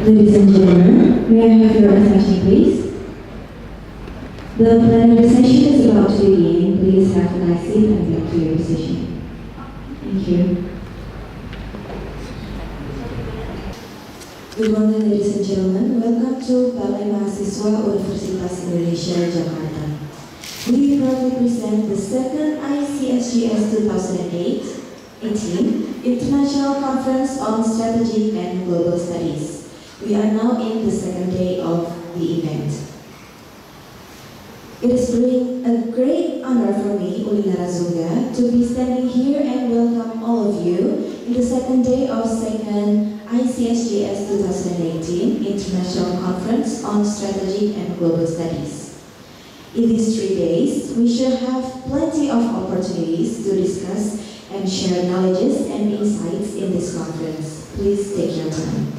Ladies and gentlemen, may I have your attention please? The plenary session is about to begin. Please have a nice seat and get to your position. Thank you. Good morning, ladies and gentlemen. Welcome to Balai Mahasiswa Universitas Indonesia, Jakarta. We proudly present the second ICSGS 2018 International Conference on Stratejik and Global Studies. We are now in the second day of the event. It is a great honor for me, Ulina Razunga, to be standing here and welcome all of you in the second day of second ICSGS 2018 International Conference on Stratejik and Global Studies. In these 3 days, we shall have plenty of opportunities to discuss and share knowledges and insights in this conference. Please take your time.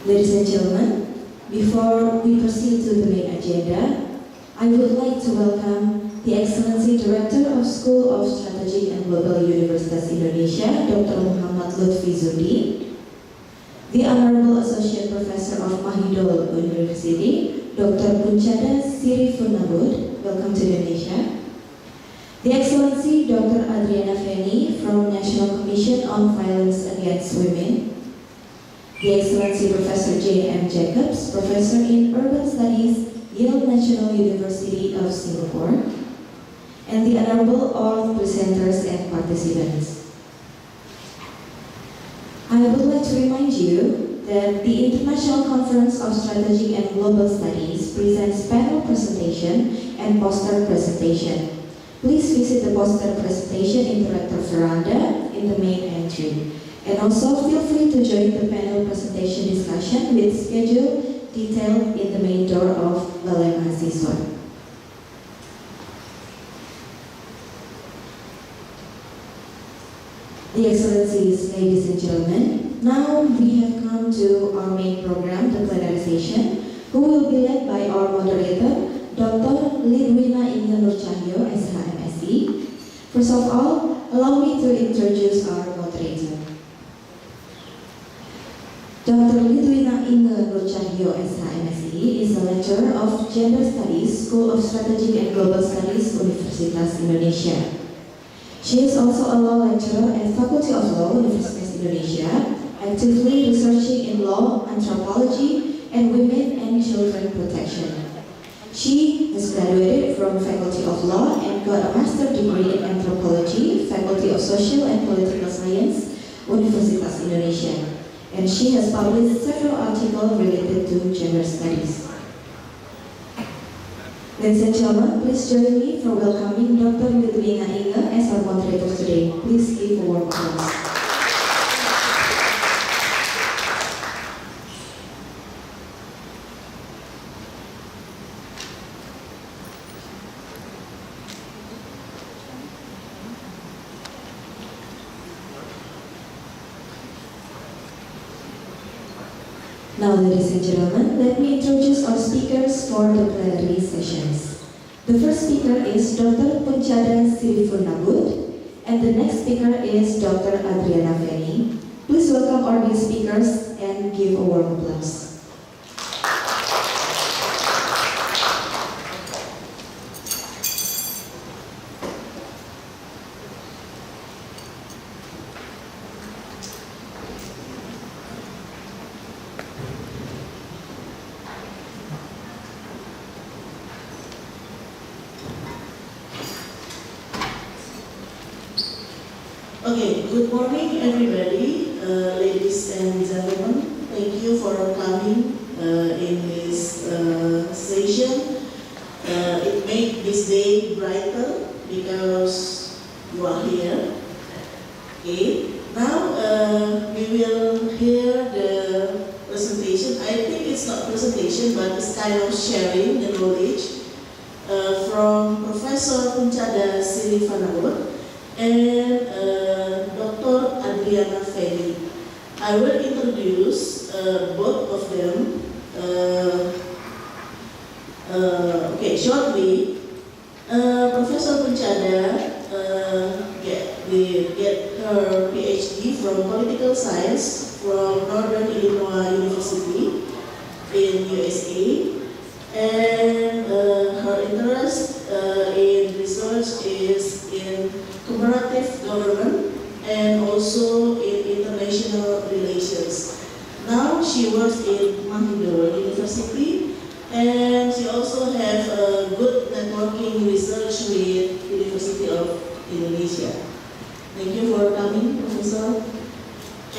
Ladies and gentlemen, before we proceed to the main agenda, I would like to welcome the Excellency Director of School of Stratejik and Global Universitas Indonesia, Dr. Muhammad Lutfi Zuhdi, the Honorable Associate Professor of Mahidol University, Dr. Puncada Sirifunabud, welcome to Indonesia, the Excellency Dr. Adriana Feni from National Commission on Violence Against Women, the Excellency Professor J.M. Jacobs, Professor in Urban Studies, Yale National University of Singapore, and the Honorable all presenters and participants. I would like to remind you that the International Conference of Stratejik and Global Studies presents panel presentation and poster presentation. Please visit the poster presentation interactive veranda in the main entry. And also feel free to join the panel presentation discussion with schedule detailed in the main door of Balai Mahasiswa. The Excellencies, ladies and gentlemen, now we have come to our main program, the plenary session, who will be led by our moderator, Dr. Lidwina Inge Nurcahyo, SHMSI. First of all, allow me to introduce our moderator. Dr. Lidwina Inge Nurcahyo, SHMSI, is a lecturer of Gender Studies, School of Stratejik and Global Studies, Universitas Indonesia. She is also a law lecturer at Faculty of Law, Universitas Indonesia, actively researching in law, anthropology, and women and children protection. She has graduated from Faculty of Law and got a master's degree in anthropology, Faculty of Social and Political Science, Universitas Indonesia. And she has published several articles related to gender studies. Ladies and gentlemen, please join me for welcoming Dr. Lidwina Inge as our moderator today. Please give a warm applause. Now, ladies and gentlemen, let me introduce our speakers for the plenary sessions. The first speaker is Dr. Puncada Sirifunabud, and the next speaker is Dr. Adriana Feni. Please welcome our new speakers and give a warm applause. Okay, good morning everybody, ladies and gentlemen. Thank you for coming in this session. It makes this day brighter because you are here. Okay, now we will hear the presentation. I think it's not presentation, but it's kind of sharing the knowledge from Professor Puncada Sirifunabud and Dr. Adriana Feni. I will introduce both of them shortly. Professor Puncada get her PhD from political science from Northern Illinois University in USA, and her interest in research is in comparative government and also in international relations. Now she works in Mahasiswa University, and she also has a good networking research with University of Indonesia. Thank you for coming, Professor.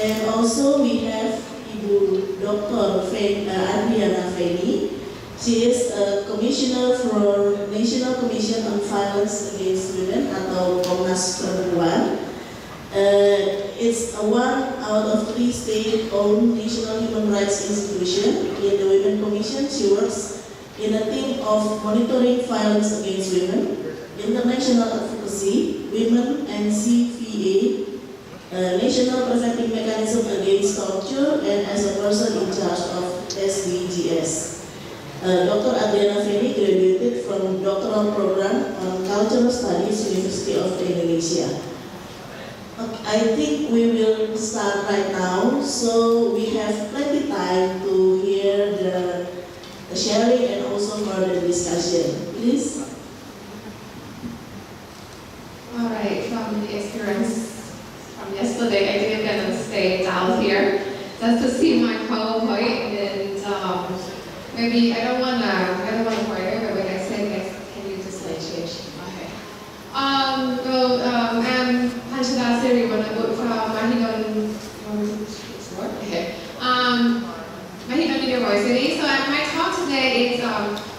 And also we have Ibu Dr. Adriana Feni. She is a commissioner for National Commission on Violence Against Women atau Komnas Perempuan. It's one out of 3 state-owned national human rights institutions. In the Women Commission, she works in a team of monitoring violence against women, international advocacy, women and CVA, national preventive mechanism against torture, and as a person in charge of SDGs. Dr. Adriana Feni graduated from doctoral program on Cultural Studies, University of Indonesia. I think we will start right now, so we have plenty time to hear the sharing and also further discussion. Please. All right, from the experience from yesterday, I didn't get to stay down here just to see my PowerPoint, and maybe I don't wanna point it, but when I say next, can you just change? Okay. I'm Panchada Siriwanabut from Mahidol. Okay. Mahidol University. So my talk today is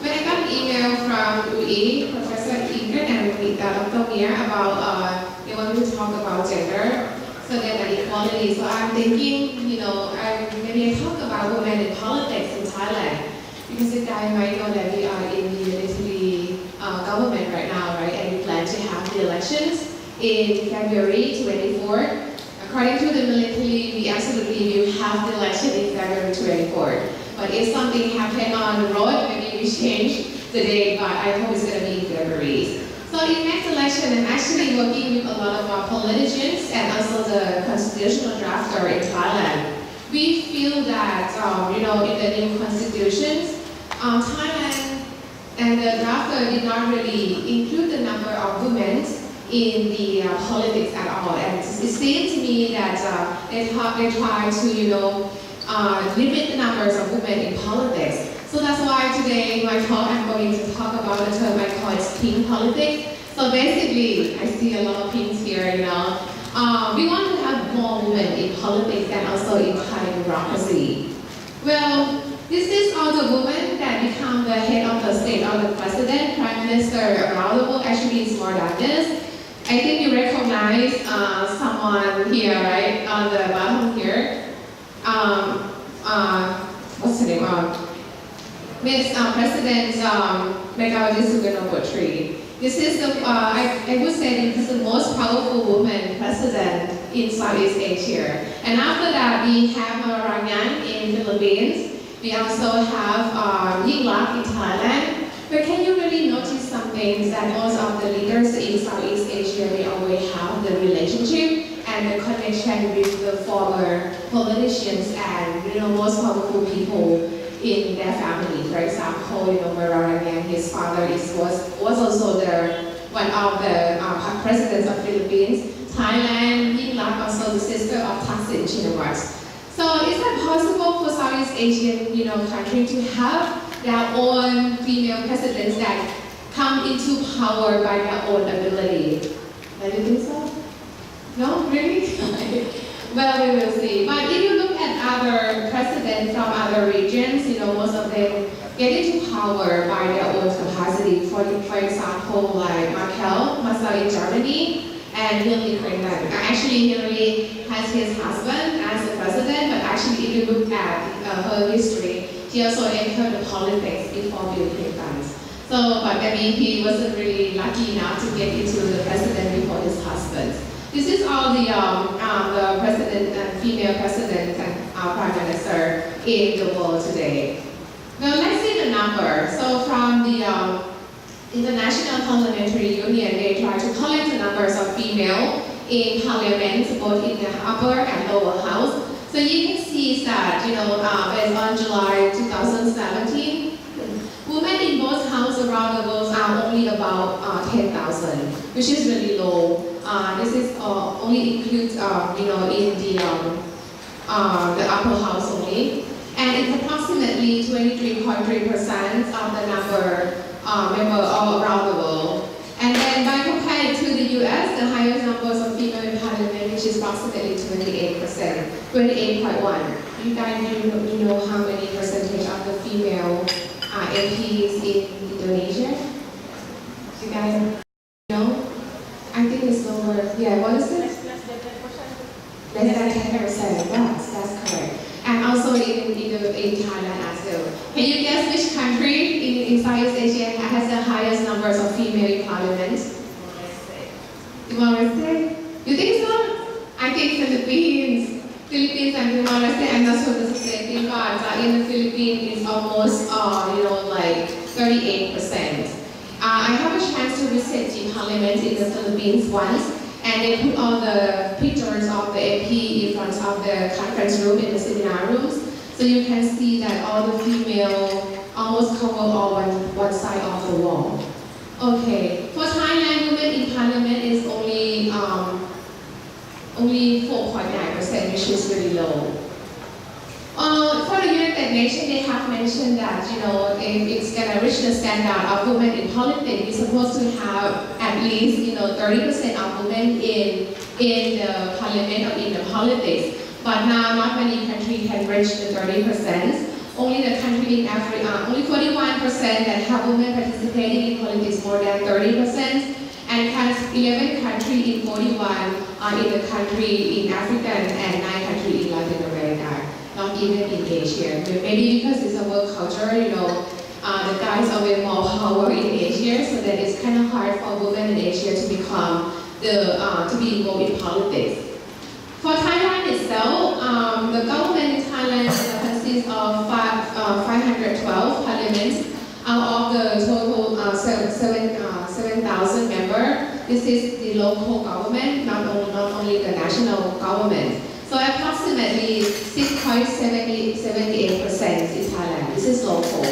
when I got an email from UE, Professor Ingrid and Dr. Mia about they want me to talk about gender, so then equality. So I'm thinking, maybe I talk about women in politics in Thailand, because you guys might know that we are in the military government right now, right? And we plan to have the elections in February 24th. According to the military, we absolutely will have the election in February 24th. But if something happened on the road, maybe we change the date, but I hope it's going to be in February. So in next election, I'm actually working with a lot of our politicians and also the constitutional drafter in Thailand. We feel that, in the new constitutions, Thailand and the drafter did not really include the number of women in the politics at all. And it seems to me that they try to, limit the numbers of women in politics. So that's why today in my talk I'm going to talk about the term I call it pink politics. So basically, I see a lot of pinks here, we want to have more women in politics and also in Thai bureaucracy. Well, this is all the women that become the head of the state or the president, prime minister around the world. Actually, it's more than this. I think you recognize someone here, right, on the bottom here. What's her name? Miss President Megawati Sukarnoputri. This is the, I would say this is the most powerful woman president in Southeast Asia. And after that, we have Rangan in Philippines. We also have Yingluck in Thailand. But can you really notice some things that most of the leaders in Southeast Asia, they always have the relationship and the connection with the former politicians and most powerful people in their family. For example, Rangan, his father was also one of the presidents of Philippines. Thailand, Yingluck, also the sister of Thaksin Shinawatra. So is that possible for Southeast Asian country to have their own female presidents that come into power by their own ability? Do you think so? No? Really? Well, we will see. But if you look at other presidents from other regions, most of them get into power by their own capacity. For example, like Merkel in Germany, and Hillary Clinton. Actually, Hillary has his husband as the president, but actually, if you look at her history, she also entered the politics before Bill Clinton. So, but maybe he wasn't really lucky enough to get into the president before his husband. This is all the president and female president and prime minister in the world today. Now, let's see the number. So, from the International Parliamentary Union, they try to collect the numbers of female in parliament, both in the upper and lower house. So you can see that, based on July 2017, women in both houses around the world are only about 10,000, which is really low. This is only includes, in the upper house only. And it's approximately 23.3% of the member all around the world. And then by comparing to the US, the highest numbers of female in parliament, which is approximately 28%, 28.1. You guys you know how many percentage of the female MPs in Indonesia? You guys know? I think it's lower. Yeah, what is it? Less than 10%. Yes, that's correct. And also in Thailand as well. Can you guess which country in Southeast Asia has the highest numbers of female in parliament? Timor-Leste? You think so? I think Philippines. Philippines and Timor-Leste, I'm not sure this is the same thing, but in the Philippines it's almost, like 38%. I have a chance to visit the parliament in the Philippines once, and they put all the pictures of the MP in front of the conference room in the seminar rooms. So you can see that all the female almost cover all one side of the wall. Okay, for Thailand, women in parliament is only 4.9%, which is really low. For the United Nations, they have mentioned that, if it's going to reach the standard of women in politics, we're supposed to have at least, 30% of women in the parliament or in the politics. But now, not many countries can reach the 30%. Only the country in Africa, only 41% that have women participating in politics more than 30%. And 11 countries in 41 are in the country in Africa and 9 countries in Latin America. Not even in Asia. Maybe because it's a work culture, the guys are way more power in Asia, so that it's kind of hard for women in Asia to become to be involved in politics. For Thailand itself, the government in Thailand consists of 512 parliaments out of the total 7,000 members. This is the local government, not only the national government. So approximately 6.78% in Thailand. This is local.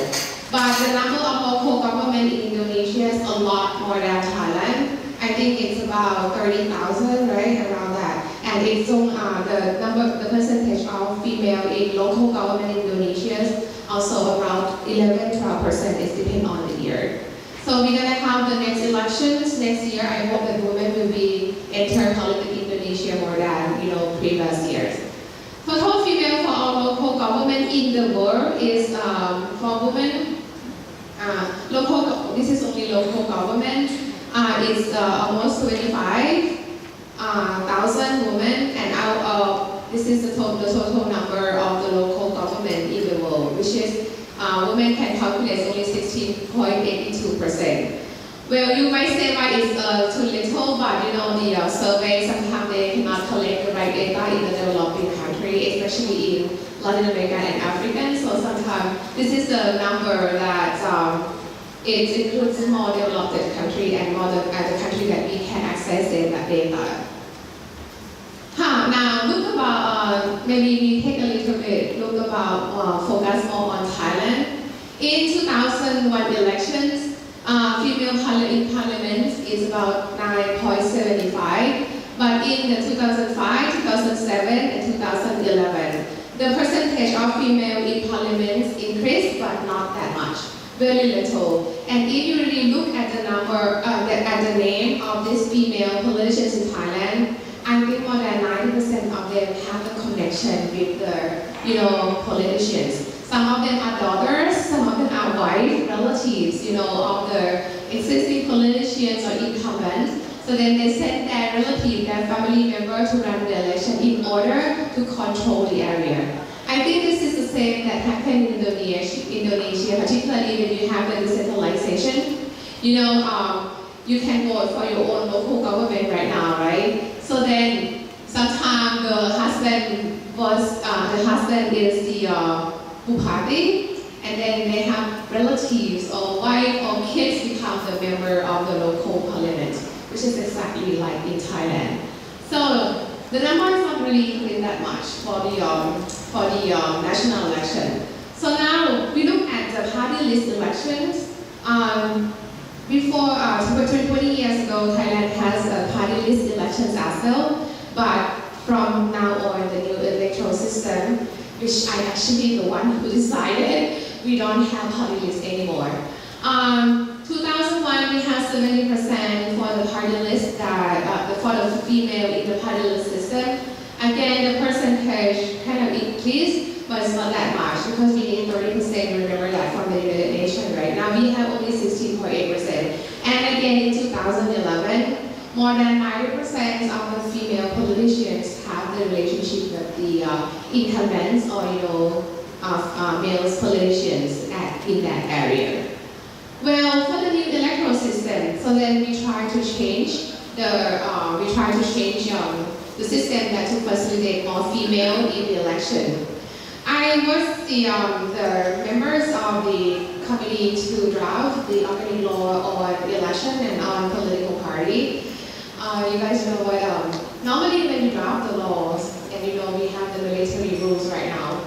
But the number of local government in Indonesia is a lot more than Thailand. I think it's about 30,000, right, around that. And it's the percentage of female in local government in Indonesia is also around 11-12%. It depends on the year. So we're gonna have the next elections next year. I hope that women will be enter politics in Indonesia more than previous years. Total female for all local government in the world is for women. This is only local government. It's almost 25,000 women, and out of this is the total number of the local government in the world, which is women can calculate only 16.82%. Well, you might say why it's too little, but the survey sometimes they cannot collect the right data in the developing country, especially in Latin America and Africa. So sometimes this is the number that it includes more developed country and more the country that we can access that data. Now look about maybe we take a little bit look about focus more on Thailand. In 2001 elections. Female in parliament is about 9.75, but in the 2005, 2007, and 2011, the percentage of female in parliament increased, but not that much, very little. And if you really look at the number, at the name of these female politicians in Thailand, I think more than 90% of them have a connection with the, politicians. Some of them are daughters, some of them are wife, relatives, of the existing politicians or incumbents. So then they send their relative, their family member to run the election in order to control the area. I think this is the same that happened in Indonesia, particularly when you have the decentralization. You can vote for your own local government right now, right? So then sometimes the husband is the Bupati, and then they have relatives or wife or kids become the member of the local parliament, which is exactly like in Thailand. So the number is not really increased that much for the national election. So now we look at the party list elections. Before 20 years ago, Thailand has a party list elections as well, but from now on, the new electoral system, which I actually the one who decided, we don't have party list anymore. 2001, we had 70% for the party list for the female in the party list system. Again, the percentage kind of increased, but it's not that much because we need 30%, remember that from the United Nations, right? Now we have only 16.8%. And again, in 2011, more than 90% of the female politicians have the relationship with the incumbents or male politicians in that area. Well, for the new electoral system, so then we try to change the system that to facilitate more female in the election. I was the members of the committee to draft the organic law on the election and on political party. You guys know what, normally when you draft the laws, and we have the military rules right now,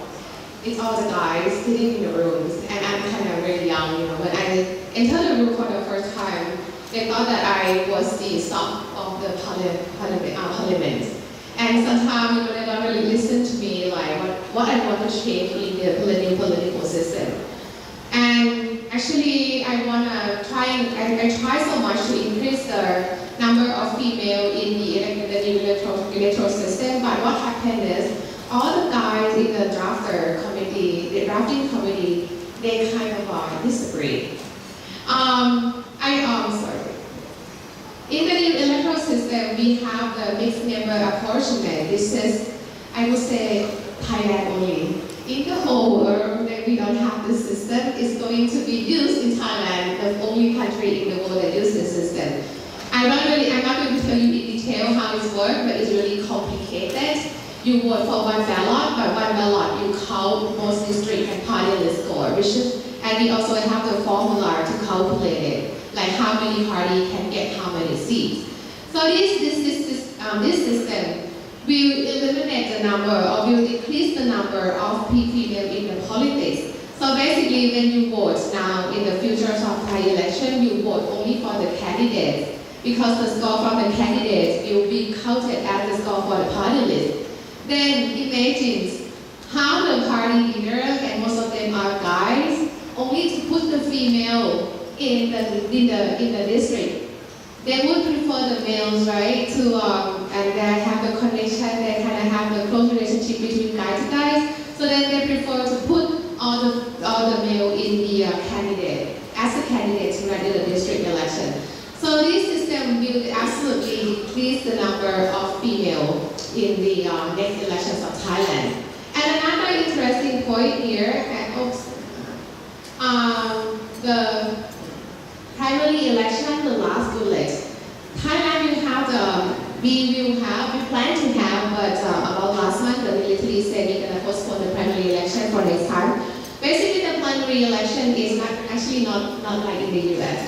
it's all the guys sitting in the rooms, and I'm kind of really young, when I entered the room for the first time, they thought that I was the stock of the parliament. And sometimes, they don't really listen to me, like what I want to change in the political system. And actually, I try so much to increase the number of female in the electoral system, but what happened is, all the guys in the drafting committee, they kind of disagree. In the new electoral system, we have the mixed member apportionment. This is, I would say, Thailand only. In the whole world, that we don't have this system. It's going to be used in Thailand, the only country in the world that uses this system. I'm not going to tell you in detail how it works, but it's really complicated. You vote for one ballot, but one ballot you count most district and party list score, and we also have the formula to calculate it, like how many parties can get how many seats. So this system will eliminate the number, or will decrease the number of female in the politics. So basically, when you vote now in the future of Thai election, you vote only for the candidates, because the score from the candidates will be counted as the score for the party list. Then imagine how the party leaders, and most of them are guys, only to put the female in the district. They would prefer the males, right, and they have the connection, they kind of have the close relationship between guys to guys, so then they prefer to put all the male in the candidate, as a candidate to run in the district election. So this system will absolutely decrease the number of female in the next elections of Thailand. And another interesting point here, the primary election, the last bullet. Thailand we plan to have, but about last month, the military said we're going to postpone the primary election for next time. Basically, the primary election is not like in the US.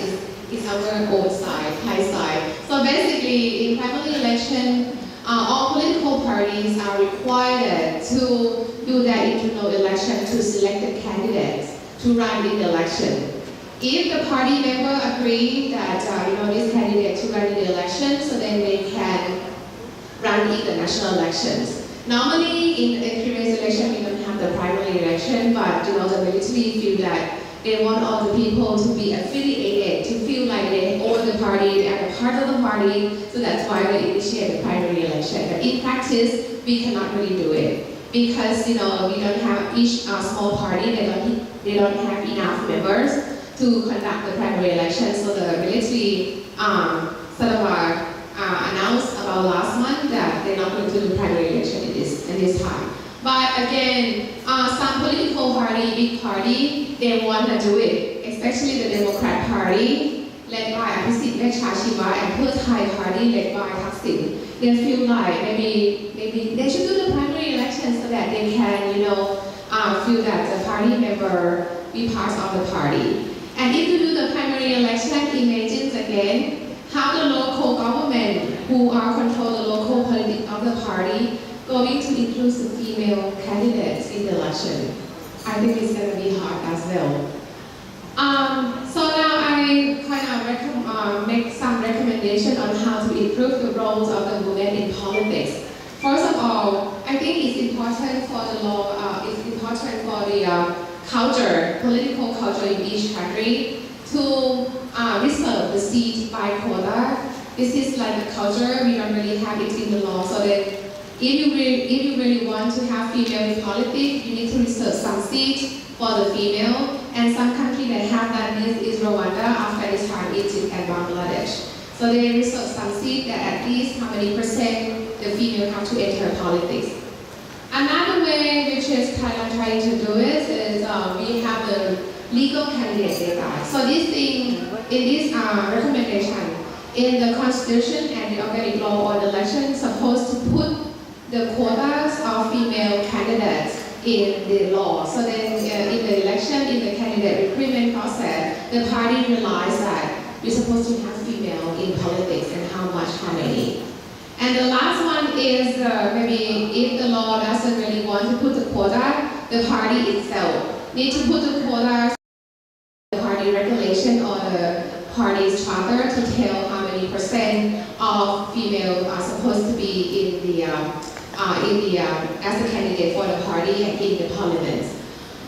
It's our own side, Thai side. So basically, in primary election, all political parties are required to do their internal election to select the candidates to run in the election. If the party member agree that this candidate to run in the election, so then they can run in the national elections. Normally, in the previous election, we don't have the primary election, but the military feel that they want all the people to be affiliated, to feel like they own the party, they are a part of the party, so that's why we initiate the primary election. But in practice, we cannot really do it because we don't have each small party, they don't have enough members to conduct the primary election. So the military announced about last month that they're not going to do the primary election in this time. But again, some political party, big party, they want to do it, especially the Democrat Party, led by Abhisit Vejjajiva, and Pheu Thai Party, led by Thaksin. They feel like maybe they should do the primary election so that they can, feel that the party member be part of the party. And if you do the primary election, imagine again how the local government who are control the local politics of the party going to include the female candidates in the election. I think it's going to be hard as well. So now I kind of make some recommendation on how to improve the roles of the women in politics. First of all, I think it's important for the law, it's important for the culture, political culture in each country to reserve the seat by quota. This is like the culture, we don't really have it in the law, so that if you really want to have female in politics, you need to reserve some seats for the female. And some countries that have that list is Rwanda, Afghanistan, Egypt, and Bangladesh. So they reserve some seats that at least how many percent the female have to enter politics. Another way which is Thailand trying to do it is we have the legal candidate data. So this thing, in this recommendation, in the constitution and the organic law on election, supposed to put the quotas of female candidates in the law. So then in the election, in the candidate recruitment process, the party realized that we're supposed to have female in politics and how much, how many. And the last one is maybe if the law doesn't really want to put the quota, the party itself needs to put the quota in the party regulation or the party's charter to tell how many percent of female are supposed to be in the as a candidate for the party and in the parliament.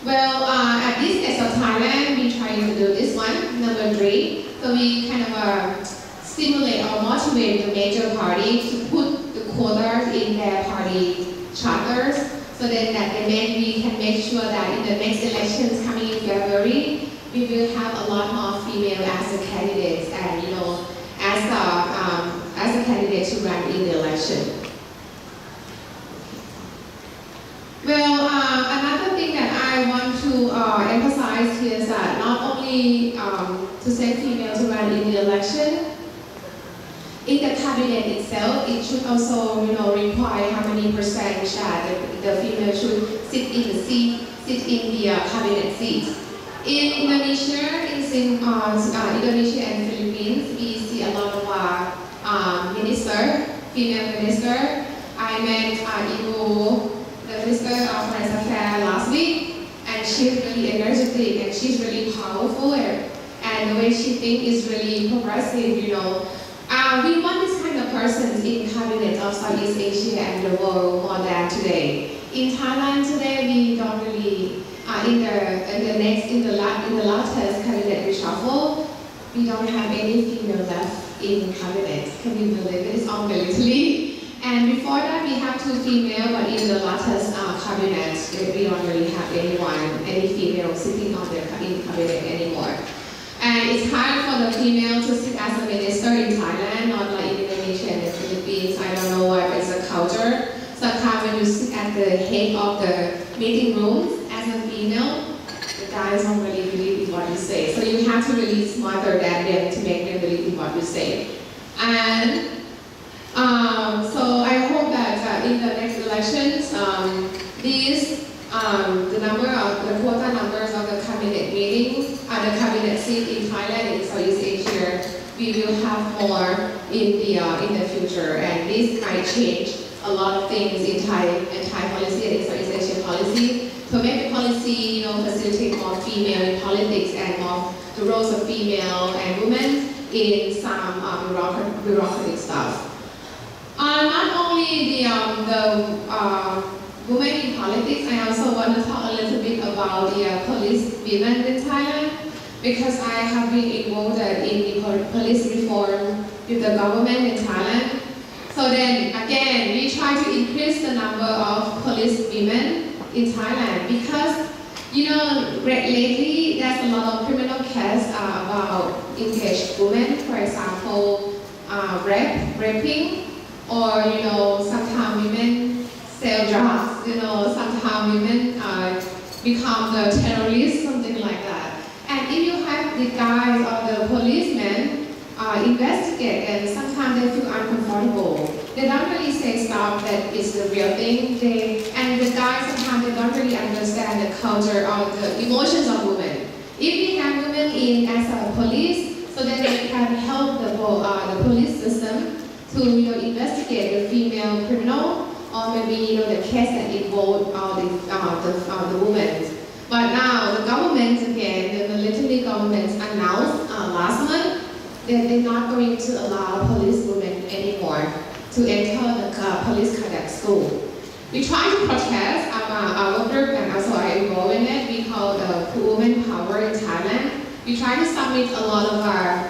Well, at this stage of Thailand, we trying to do this one, number 3. So we kind of stimulate or motivate the major party to put the quotas in their party charters, so then that we can make sure that in the next elections coming in February, we will have a lot more female as the candidates and as a candidate to run in the election. Well, another thing that I want to emphasize here is that not only to send female to run in the election, in the cabinet itself, it should also, require how many percent that the female should sit in the cabinet seat. In Indonesia, Indonesia and Philippines, we see a lot of female minister. I met Ibu, the Minister of Foreign Affairs last week, and she's really energetic and she's really powerful, and the way she thinks is really progressive, We want this kind of persons in cabinet of Southeast Asia and the world more than today. In Thailand today, we don't really, in the latest cabinet reshuffle, we don't have any female left in cabinet. Can you believe it? It's all military. And before that, we have 2 female, but in the latest cabinet, we don't really have any female sitting in cabinet anymore. And it's hard for the female to sit as a minister in Thailand, not like in Indonesia and the Philippines. I don't know what is the culture. Sometimes when you sit at the head of the meeting room as a female, the guys don't really believe in what you say. So you have to really smarter than them to make them believe in what you say. And so I hope that in the next elections, the quota numbers of the cabinet meetings, the cabinet seat in Thailand and Southeast Asia, we will have more in the future, and this might change a lot of things in Thai policy and in Southeast Asian policy to make the policy, facilitate more female in politics and more the roles of female and women in some bureaucratic stuff. Not only the women in politics, I also want to talk a little bit about the police women in Thailand, because I have been involved in the police reform with the government in Thailand. So then again, we try to increase the number of police women in Thailand because, lately there's a lot of criminal cases about engaged women, for example, raping, or sometimes women sell drugs, sometimes women become the terrorists, something like that. And if you have the guys or the policemen investigate, and sometimes they feel uncomfortable. They don't really say stuff that is the real thing. And the guys sometimes they don't really understand the culture or the emotions of women. If we have women in as a police, so that they can help the police system to investigate the female criminal or maybe the case that involved the women. But now the government again, the military government announced last month that they're not going to allow police women anymore to enter the police cadet school. We try to protest our group, and also I involved in it. We call the Women Power in Thailand. We try to submit a lot of our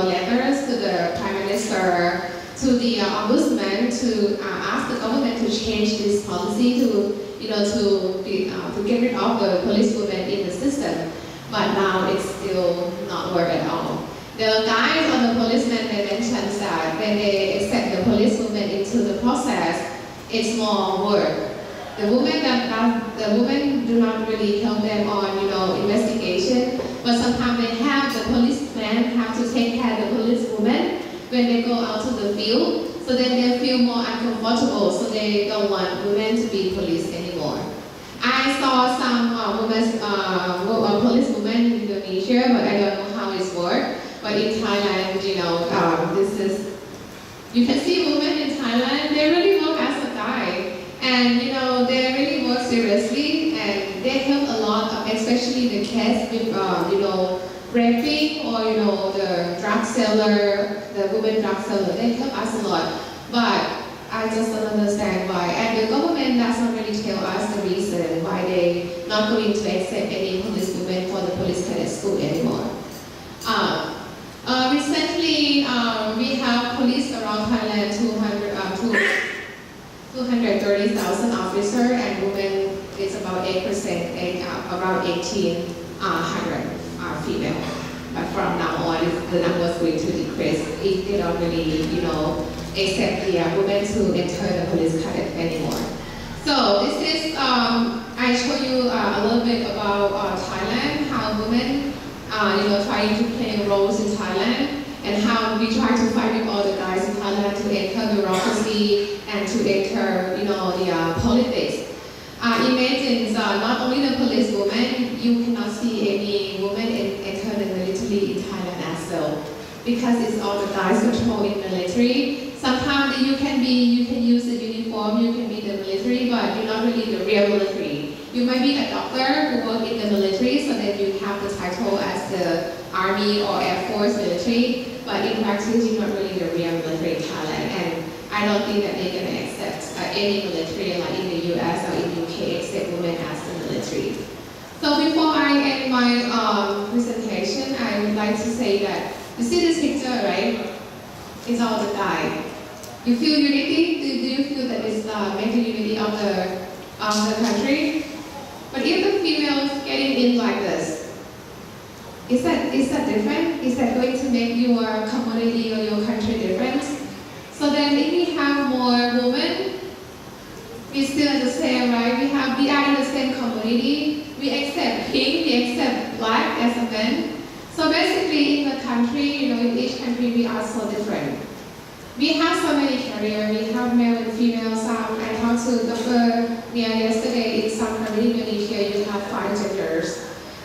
letters to the Prime Minister, to the Ombudsman to ask the government to change this policy to get rid of the police women in the system. But now it's still not work at all. The guys or the policemen, they mentioned that when they accept the police women into the process, it's more work. The women do not really help them on investigation, but sometimes they have the policemen have to take care of the police women when they go out to the field, so then they feel more uncomfortable, so they don't want women to be police anymore. I saw some police women in Indonesia, but I don't know how it's work. But in Thailand, you can see women in Thailand, they really work as a guy. And they really work seriously, and they help a lot, especially the case with raping or the drug seller, the women drug seller. They help us a lot. But I just don't understand why. And the government does not really tell us the reason why they not going to accept any police women for the police cadet school anymore. Recently, we have police around Thailand 230,000 officers, and women is about 8%, around 1,800 female. But from now on, the number is going to decrease if they don't really, accept the women to enter the police cadet anymore. So this is, I show you a little bit about Thailand, how women, trying to play roles in Thailand, and how we try to fight with all the guys in Thailand to enter bureaucracy and to enter, the politics. Imagine not only the police women, you cannot see any women enter the military in Thailand as well, because it's all the guys control in military. Sometimes you can use the uniform, you can be the military, but you're not really the real military. You might be a doctor who work in the military, so that you have the title as the Army or Air Force military, but in practice you're not really the real military in Thailand, and I don't think that they're going to accept any military like in the US or in UK accept women as the military. So before I end my presentation, I would like to say that, you see this picture, right? It's all the guy. You feel unity? Do you feel that it's make the unity of the country? But if the females getting in like this, is that different? Is that going to make your community or your country different? So then if we have more women, we still the same, right? We are in the same community. We accept pink, we accept black as a man. So basically in the country, in each country we are so different. We have so many careers, we have male and female. I talked to Dr. Nia yesterday, in some country in Indonesia you have 5 genders.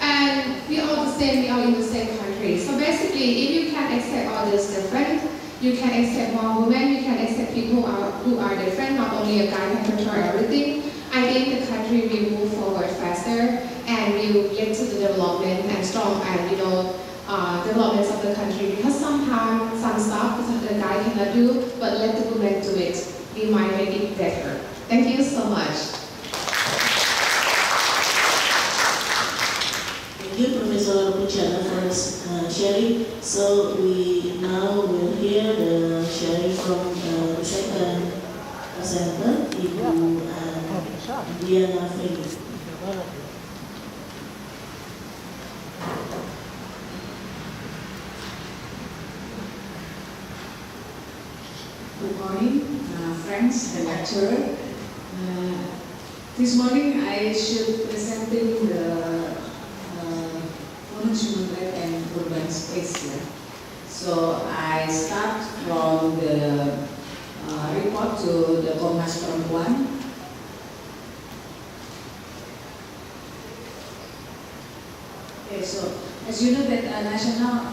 And we all the same, we are in the same country. So basically, if you can accept all this different, you can accept more women, you can accept people who are different, not only a guy can control everything. I think the country will move forward faster and will lead to the development and strong and developments of the country, because sometimes some stuff the guy cannot do, but let the women do it. We might make it better. Thank you so much. Thank you, Professor Puchana, for sharing. So we now will hear the sharing from the second presenter, Ibu Diana Felix. Good morning, friends and lecturer. This morning I should presenting the women's human rights and urban space here. So I start from the report to the Komnas Perempuan. Okay, so as you know that national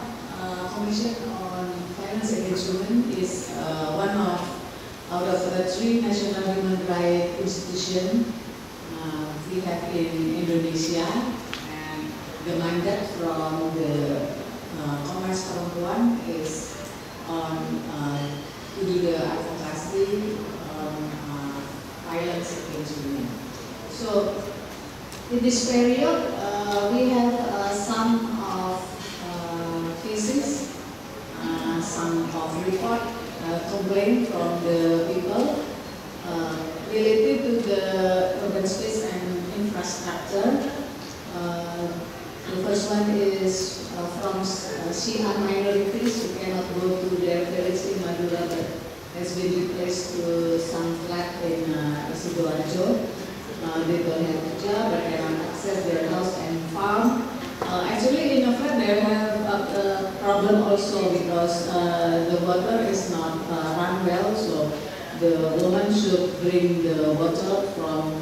Commission on Finance and Instrument is one out of the 3 national human rights institutions we have in Indonesia, and the mandate from the Komnas Perempuan is on to do the advocacy on violence against women. So in this period, we have some of cases, some of report, complaint from the people related to the urban space and infrastructure. The first one is from Shia minorities who cannot go to their village in Madura but has been replaced to some flat in Sidoarjo. They don't have a job but cannot access their house and farm. Actually, in a flat they have a problem also because the water is not run well, so the woman should bring the water from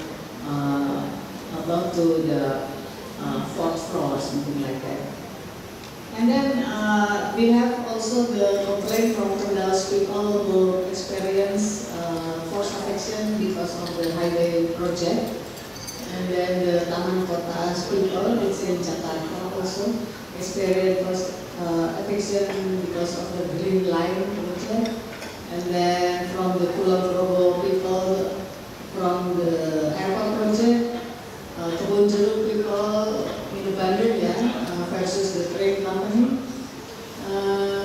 above to the 4th floor or something like that. And then we have also the complaint from Kendal's people who experience forced affection because of the highway project. And then the Taman Kota's people, it's in Jakarta also, experience forced affection because of the Green Line project. And then from the Pulau Robo people, from the airport project, Kebun Jeruk people in Bandung versus the trade company.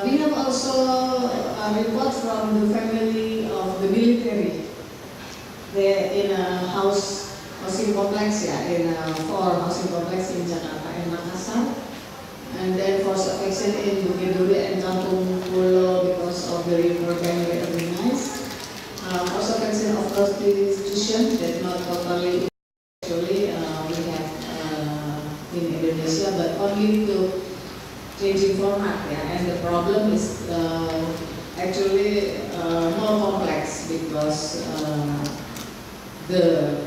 We have also a report from the family of the military. They're in a housing complex, in 4 housing complex in Jakarta and Makassar. And then forced affection in Bukit Duri and Kampung Pulau because of the river bank recognized. Forced affection of prostitution that not totally actually we have in Indonesia, but only to changing format, and the problem is actually more complex because the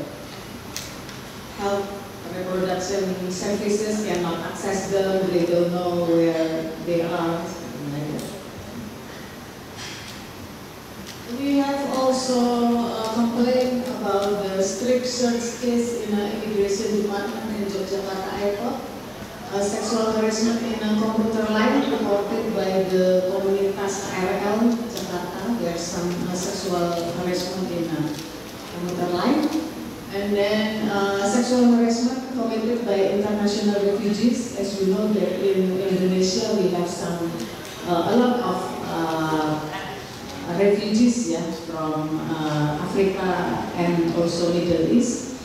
health reproduction services cannot access them, they don't know where they are, something like that. We have also complained about the strict search case in an immigration department in Jakarta Airport. Sexual harassment in a computer line reported by the Komunitas RL Jakarta. There's some sexual harassment in a computer line. And then sexual harassment committed by international refugees. As you know, that in Indonesia we have a lot of refugees from Africa and also Middle East.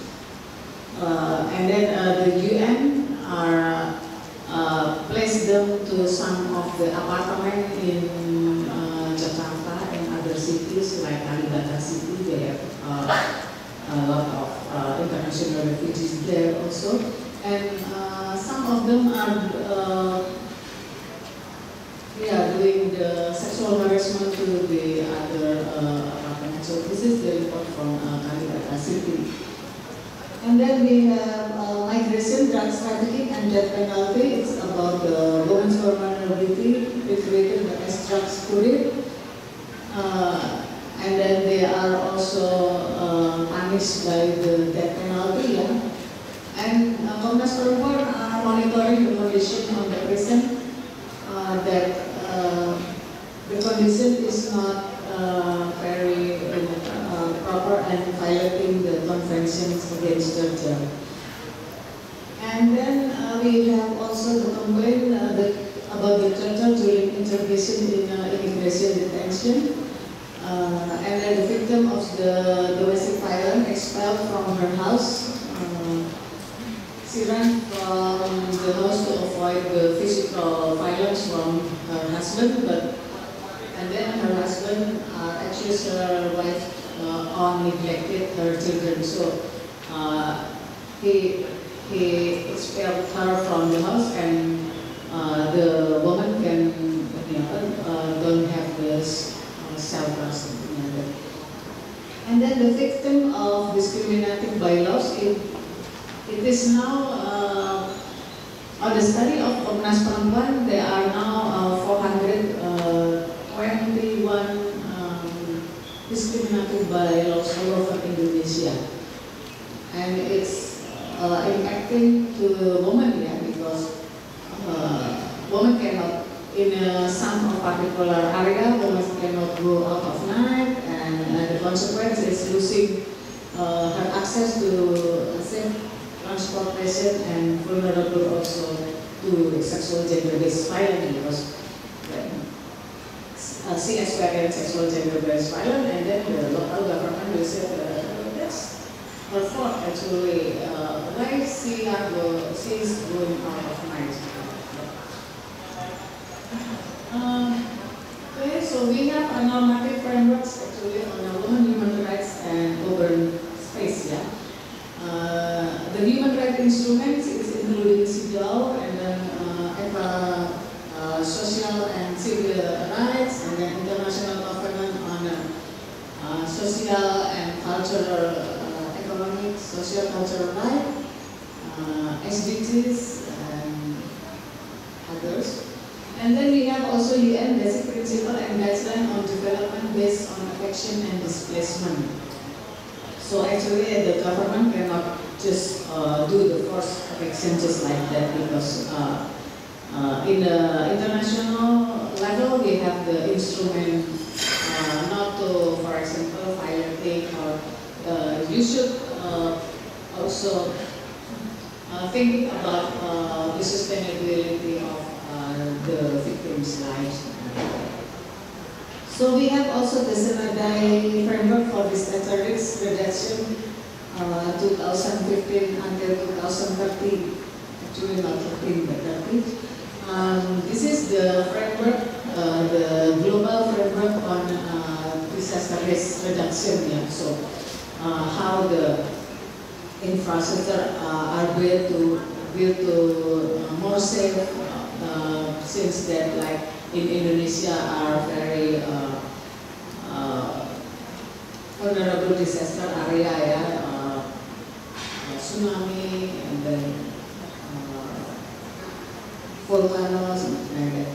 And then the UN are placed them to some of the apartment in Jakarta and other cities like Kalibata City. They have a lot of international refugees there also, and some of them are doing the sexual harassment to the other apartments. So this is the report from Kalibata City. And then we have migration, drug trafficking, and death penalty. It's about the women's vulnerability recreated as drugs courier. And then they are also punished by the death penalty. And Komnas Perempuan are monitoring the condition of the prison, that the condition is not very proper and violating the conventions against torture. And then we have also the complaint about the torture during interrogation in immigration detention. And then the victim of the domestic violence expelled from her house. She ran from the house to avoid the physical violence from her husband, and then her husband accused her wife on neglected her children. So he expelled her from the house, and the woman can don't have this shelter or something like that. And then the victim of discriminating bylaws, it is now on the study of Komnas Perempuan, there are now to by laws all over Indonesia. And it's impacting to women, because women cannot, in some particular area, women cannot go out of night, and the consequence is losing her access to safe transportation and vulnerable also to sexual gender-based violence, because she experienced sexual gender-based violence, and then the local government will say that's her fault actually. Why she is going out of night? Okay, so we have a normative frameworks actually on women human rights and urban space. The human rights instruments is including CEDAW, and then social and civil rights, and then international covenant on social and cultural, economic, social cultural rights, SDGs and others. And then we have also UN basic principle and guideline on development based on affection and displacement. So actually the government cannot just do the forced affection just like that, because in the international level we have the instrument not to, for example, violate, or you should also think about the sustainability of the victims' lives. So we have also the Senadai framework for disaster risk reduction 2015 until 2030. Actually not 15 but 30. This is the framework, the global framework on disaster risk reduction. So how the infrastructure are built to more safe, since that like in Indonesia are very vulnerable disaster area, tsunami, and then volcanoes, like that.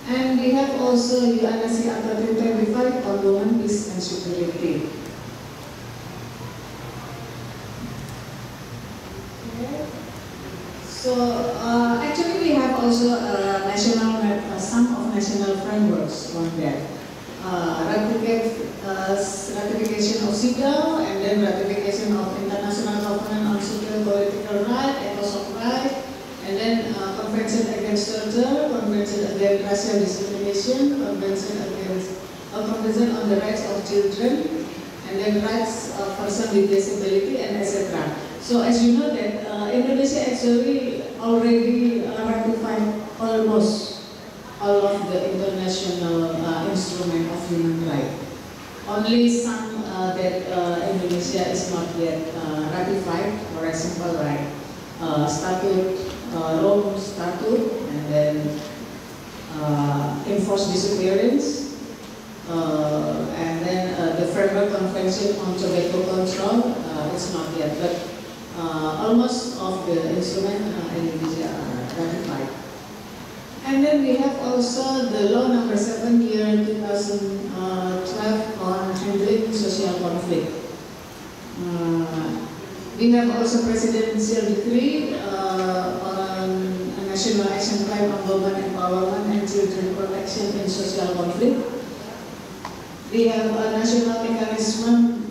And we have also UNSCR 1325 on women, peace and security. So actually we have also some of national frameworks on that. Ratification of CEDAW, and then ratification of International Covenant on Civil Political Rights, Ethos of Right, and then Convention Against Torture, Convention Against Racial Discrimination, Convention on the Rights of Children, and then Rights of Persons with Disability, and etc. So as you know that Indonesia actually already ratified almost all of the international instrument of human rights. Only some that Indonesia is not yet ratified, for example, like Statute, Rome Statute, and then enforced disappearance, and then the Framework Convention on Tobacco Control. It's not yet, but almost of the instruments in Indonesia are ratified. And then we have also the law number 7 year 2012 on handling social conflict. We have also presidential decree on a national action plan on women empowerment and children protection in social conflict. We have a national mechanism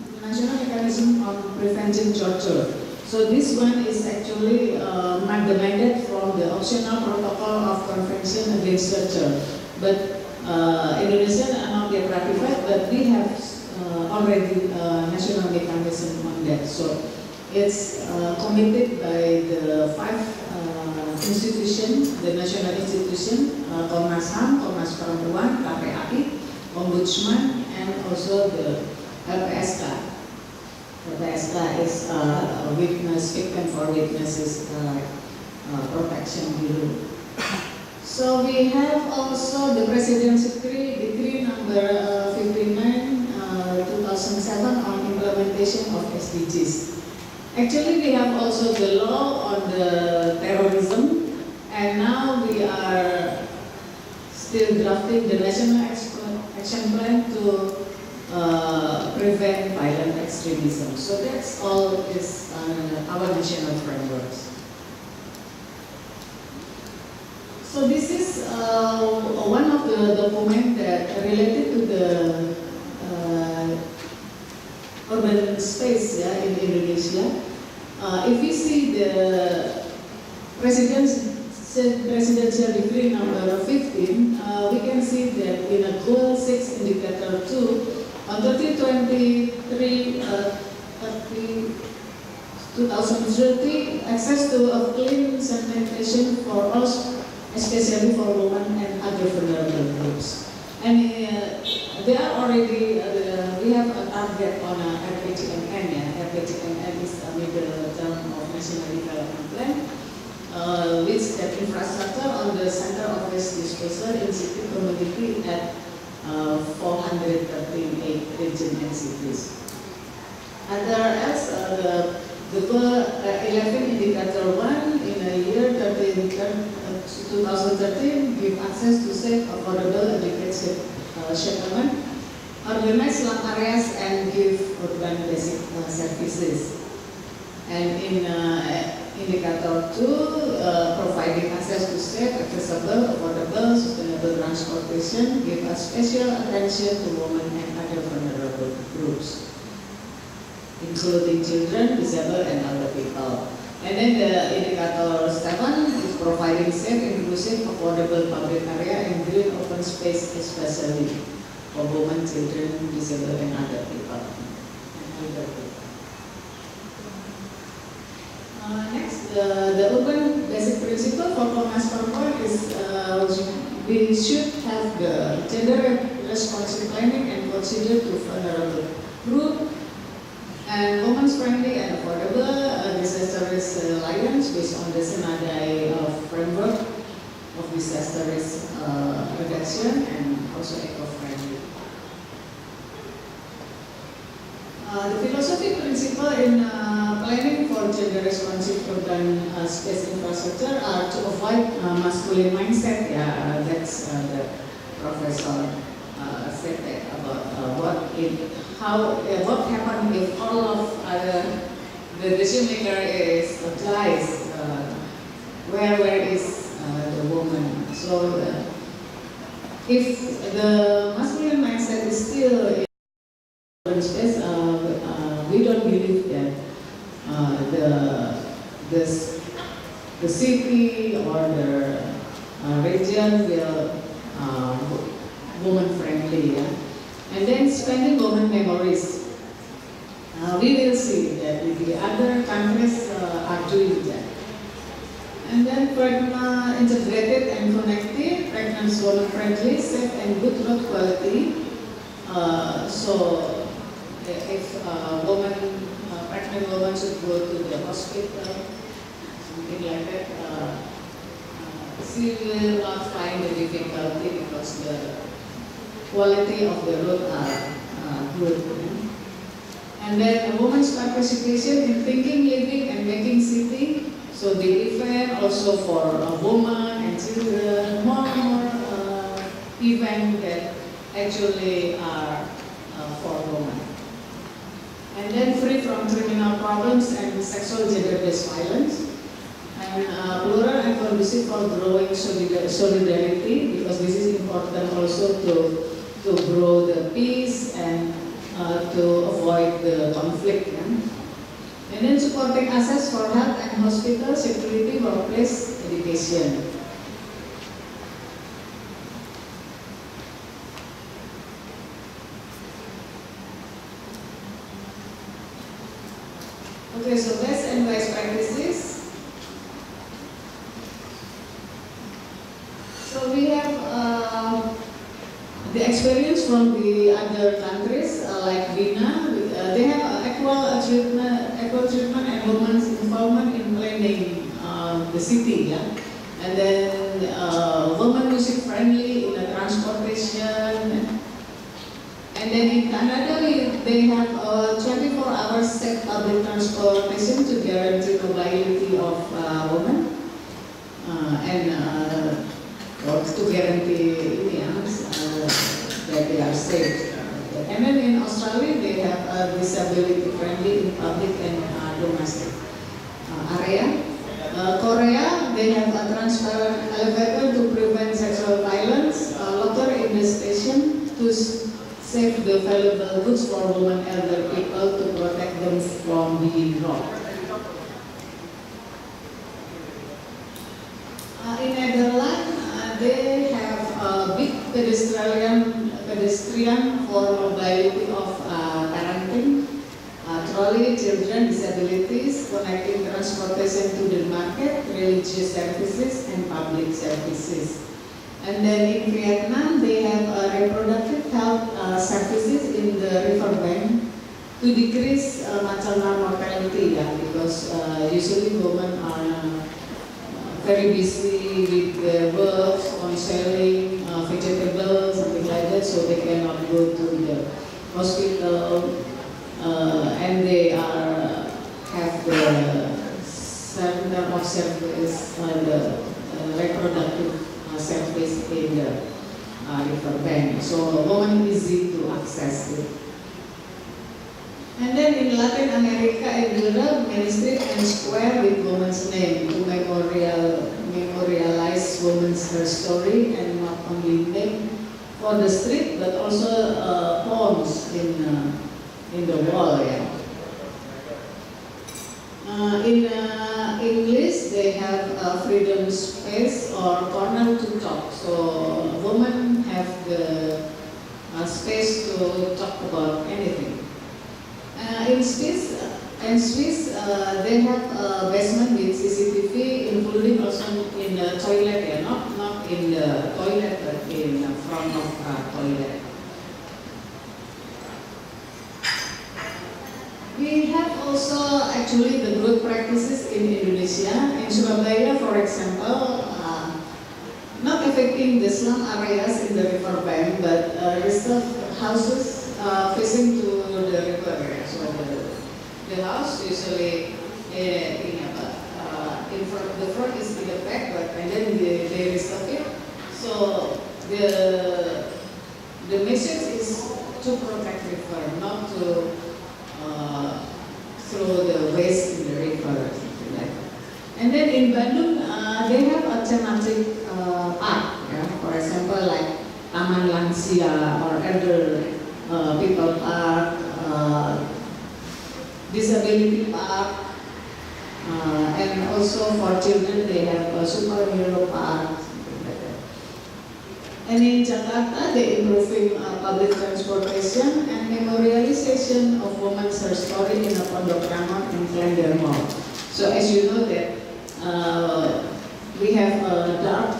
on preventing torture. So this one is actually the mandate from the optional protocol of Convention Against Torture. But Indonesia are not yet ratified, but we have already national mechanism on that. So it's committed by the 5 institutions, the national institution, Komnas HAM, Komnas Perempuan, KPAI, Ombudsman, and also the LPSK. The SK is victim for witnesses protection bureau. So we have also the President's Decree number 59 2007 on implementation of SDGs. Actually, we have also the law on the terrorism, and now we are still drafting the national action plan to prevent violent extremism. So that's all is our national frameworks. So this is one of the documents that related to the urban space in Indonesia. If you see the presidential decree number 15, we can see that in a goal 6 indicator 2, on 2030, access to a clean sanitation for all, especially for women and other vulnerable groups. And they are already, we have a target on RPJMN. RPJMN is a middle term of National Development Plan, which that infrastructure on the center of waste disposal in city community at 438 regions and cities. Other else, the goal 11 indicator 1 in a year 2013 give access to safe, affordable, adequate settlement, organize slum areas and give urban basic services. And in indicator 2, providing access to safe, accessible, affordable, sustainable transportation, give a special attention to women and other vulnerable groups, including children, disabled, and other people. And then the indicator 7 is providing safe, inclusive, affordable public area and green open space, especially for women, children, disabled, and other people. Next, the urban basic principle for Komnas Perempuan is we should have the gender responsive planning and consider to vulnerable group and women's friendly and affordable disaster risk alliance based on the Senadai framework of disaster risk reduction and also eco-friendly. The philosophy principle in planning for gender responsive urban space infrastructure are to avoid masculine mindset. Yeah, that's the professor said that about what happens if all of the decision maker is guys. Where is the woman? So if the masculine mindset is still in urban space, we don't believe that the city or the region will woman friendly. Yeah? And then spending women memories. We will see that the other countries are doing that. And then integrated and connected, pregnant woman friendly, safe and good road quality. So if pregnant woman should go to the hospital, something like that, she will not find the difficulty because the quality of the road are good. And then a woman's participation in thinking, living, and making city. So the event also for a woman and children, more events that actually are for women. And then free from criminal problems and sexual gender-based violence. And plural and conducive for growing solidarity, because this is important also to grow the peace and to avoid the conflict. Yeah? And then supporting access for health and hospital, security, workplace, education. Okay, so best and best practices. So we have the experience from the other countries like Vienna. They have equal treatment and women's involvement in planning the city, yeah. And then women music friendly in the transportation. And then in Canada, they have 24 hours safe public transportation to guarantee mobility of women and to guarantee that they are safe, that And then in Australia, they have a disability friendly in public and domestic area. Korea, they have a transparent elevator to prevent sexual violence, locker in the station to save the valuable goods for women and elder people to protect them from being robbed. In Netherlands, they have a big pedestrian for mobility of parenting, trolley, children, disabilities, connecting transportation to the market, religious services, and public services. And then in Vietnam, they have reproductive health services in the riverbank to decrease maternal mortality, because usually women are very busy with their work, on selling vegetables, something like that, so they cannot go to the hospital, and they have the center of service, the reproductive service in the riverbank, so women easy to access it. And then in Latin America and Europe, many streets and square with women's name to memorialize women's her story, and not only name for the street but also poems in the wall. Yeah. In English, they have a freedom space or corner to talk. So women have the space to talk about anything. In Swiss, they have a basement with CCTV, including also in the toilet, yeah, not in the toilet, but in the front of a toilet. We have also actually the good practices in Indonesia. In Surabaya, for example, not affecting the slum areas in the riverbank, but reserved houses facing to the river. So the house usually in front, the front is in the back, but and then they reserve it. So the message is to protect river, not to throw the waste in the river or something like that. And then in Bandung, they have a thematic park, yeah? For example, like Taman Lansia or elder people park, disability park, and also for children they have a superhero park, something like that. And in Jakarta, they improving public transportation and memorialization of women's her story in a Pondok Rangon and Klender Mall. So as you know that we have a dark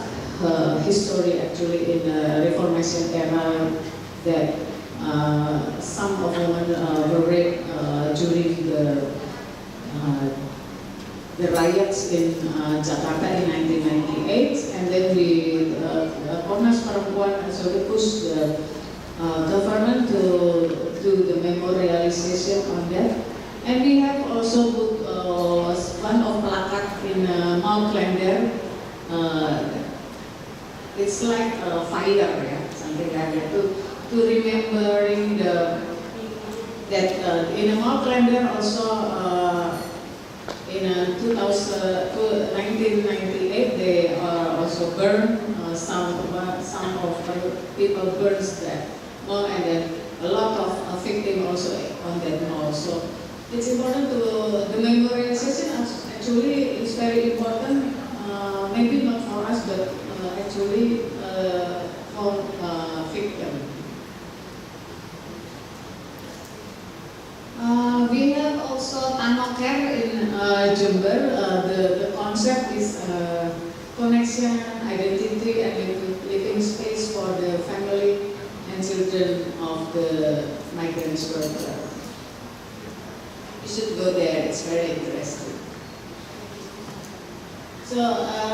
history actually in the Reformation era, that some of women were raped during the riots in Jakarta in 1998, and then the Komnas Perempuan also pushed the government to do the memorialization on that. And we have also put one of plakat in Mall Klender. It's like a fire, yeah, something like that, to remembering that in a Mall Klender also in 1998 they also burned some of people burns that mall, and then a lot of victims also on that mall. So it's important to the memorialization. Actually, it's very important. Maybe not for us, but actually for victims. We have also Tanoker in Jember. The concept is connection, identity, and living space for the family and children of the migrants worker. You should go there, it's very interesting. So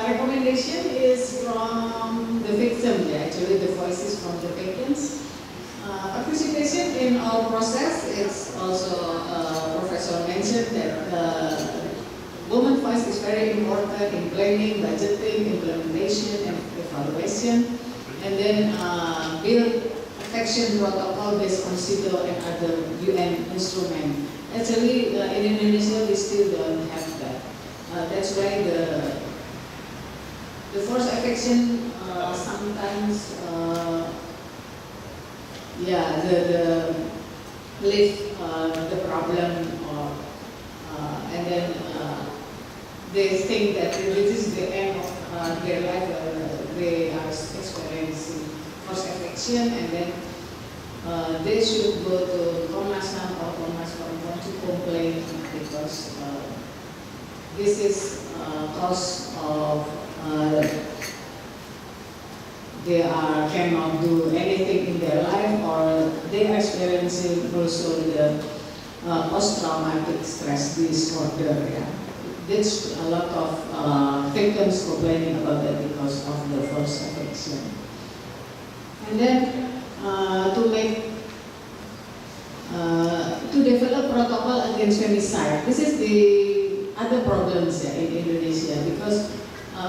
recommendation is from the victim, actually the voices from the victims. Participation in our process, it's also Professor mentioned that woman voice is very important in planning, budgeting, implementation, and evaluation, and then build a affection protocol based on CIDO and other UN instruments. Actually, in Indonesia, we still don't have that. That's why the forced affection sometimes, the leave the problem, or and then they think that this is the end of their life. They are experiencing forced affection, and then they should go to Komnas HAM or Komnas Perempuan to complain, because this is cause of they cannot do anything in their life, or they are experiencing also the post-traumatic stress disorder. Yeah. There's a lot of victims complaining about that because of the forced affection. And then to develop protocol against femicide. This is the other problems in Indonesia, because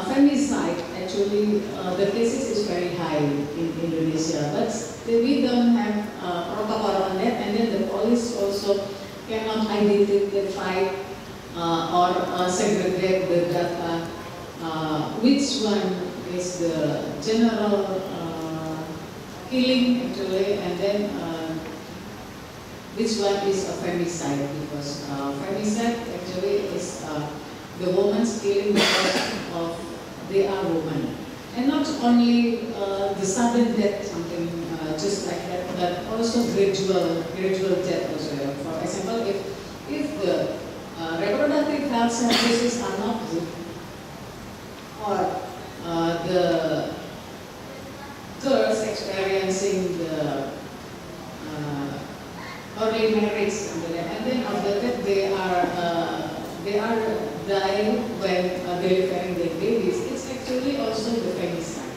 femicide, actually, the cases is very high in Indonesia, but we don't have protocol on that, and then the police also cannot identify or segregate the data, which one is the general killing, actually, and then which one is a femicide, because femicide actually is the woman's killing because of they are women. And not only the sudden death, something just like that, but also gradual death also. For example, if the reproductive health services are not good, or the girls experiencing the early marriage, and then after that they are dying when delivering their babies. It's actually also the femicide.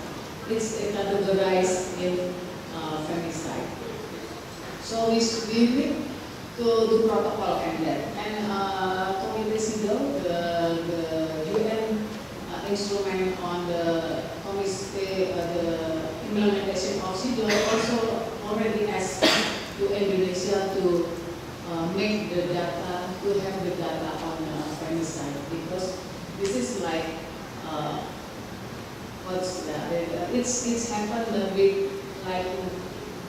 It's categorized in femicide. So we need to do protocol and that. And Committee CIDO, the UN instrument on the the implementation of CIDO, also already asked to Indonesia to make the data, to have the data on femicide, because this is like what's that? It's happened that we like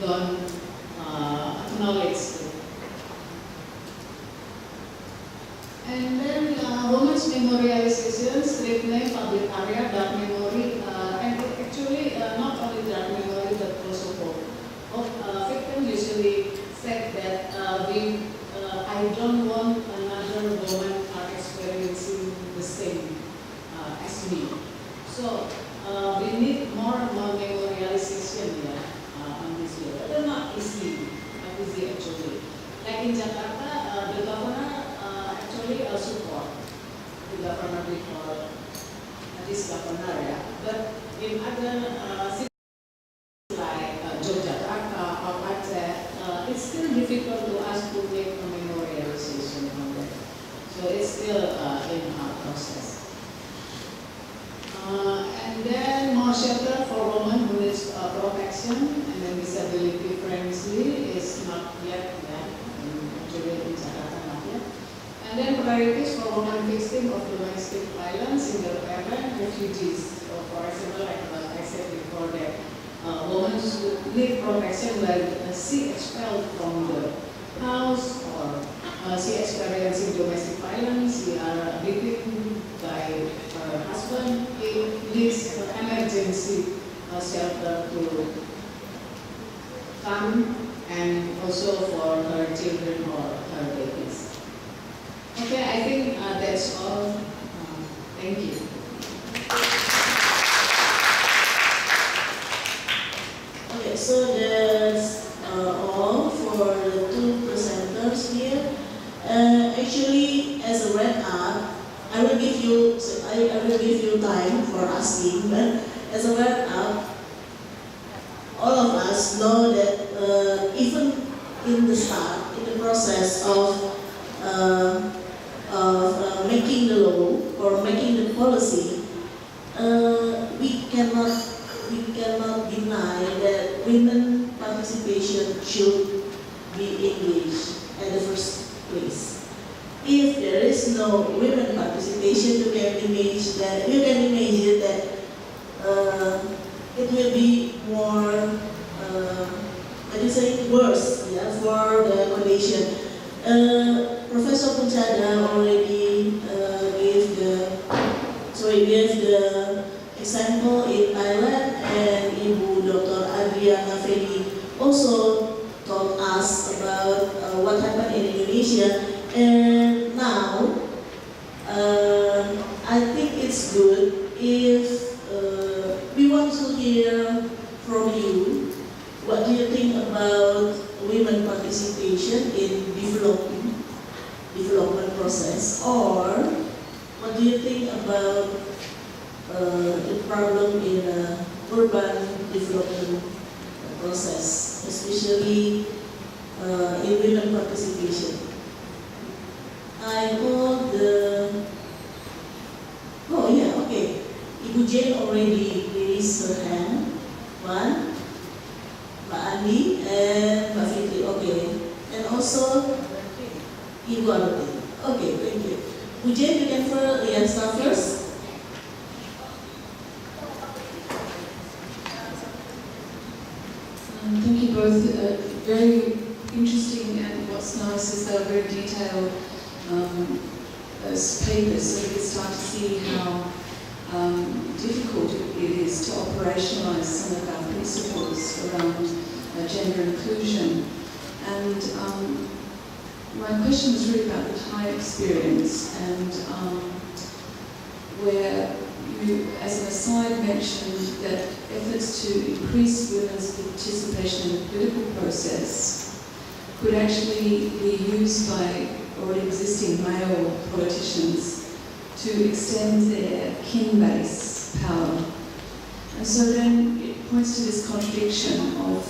don't acknowledge it. And then women's memorialization, street name, public area, dark memory, and actually not only dark memory but also hope. Victims usually said that I don't want another woman experiencing the same as me. So we need more memorialization on this year. But not easy actually. Like in Jakarta, the governor actually support the governor before this governor, but in other cities like Jakarta or Aceh, it's still difficult to us to make a memorialization on that. So it's still in our process. And then more shelter for women who needs protection, and then disability friendly is not yet actually in Jakarta not yet. And then priorities for women victims of domestic violence, single parent, refugees. So for example, like I said before, that women need protection when she expelled from the house, or she experiencing domestic violence, she are beaten by her husband. It needs emergency shelter to come, and also for her children or her babies. Okay, I think that's all. Thank you. Okay, so that's all for the two presenters here. Actually, as a wrap up, I will give you time for asking. But as a wrap up, all of us know that even in the start, in the process of making the law or making the policy, we cannot deny that women participate participation should be engaged at the first place. If there is no women participation, you can imagine that it will be more, worse, yeah, for the condition. Professor Punchada already gave the example in Thailand, and Ibu Dr. Adriana Feli also told us about what happened in Indonesia. And now, I think it's good if we want to hear from you. What do you think about women participation in development process, or what do you think about the problem in urban development process, especially in women participation? I hold the... Oh yeah, okay. Ibu Jane already raised her hand. One, Mbak Andi and Mbak Fitri. Okay. And also Ibu Anuti. Okay, thank you. Ibu Jane, you can start first. Thank you both. Very interesting, and what's nice is they're very detailed as papers, so we can start to see how difficult it is to operationalize some of our principles around gender inclusion. And my question is really about the Thai experience, and where you, as an aside, mentioned that efforts to increase women's participation in the political process could actually be used by already existing male politicians to extend their kin-based power. And so then it points to this contradiction of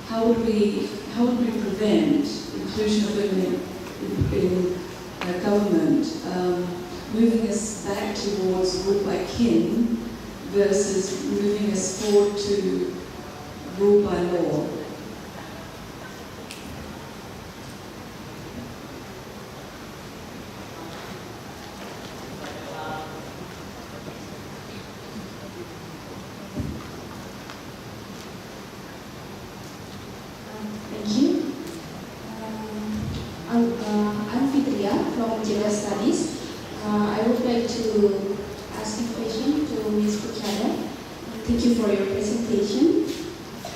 how would we prevent inclusion of women in government, moving us back towards rule by kin versus moving us forward to rule by law. I would like to ask a question to Ms. Puchada. Thank you for your presentation.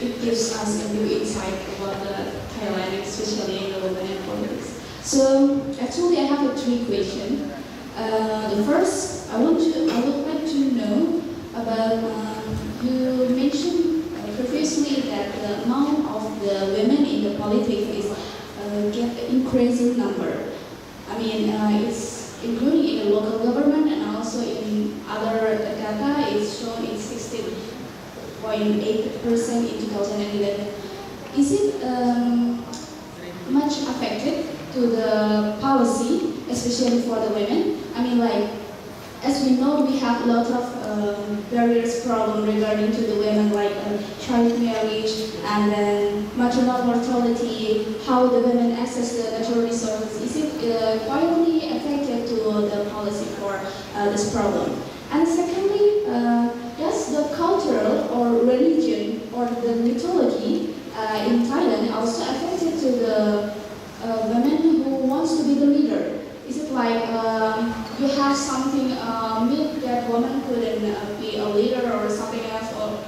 It gives us a new insight about Thailand, especially in the women in politics. So actually, I have three questions. The first, I would like to know about. You mentioned previously that the amount of the women in the politics is get increasing number. I mean, it's including in the local government and also in other data. It's shown in 16.8% in 2011. Is it much affected to the policy, especially for the women? I mean, like, as we know, we have a lot of various problems regarding to the women, like child marriage and then maternal mortality, how the women access the natural resources. Is it quietly affected to the policy for this problem? And secondly, does the cultural or religion or the mythology in Thailand also affected to the women who wants to be the leader? Is it like you have something myth that woman couldn't be a leader or something else, or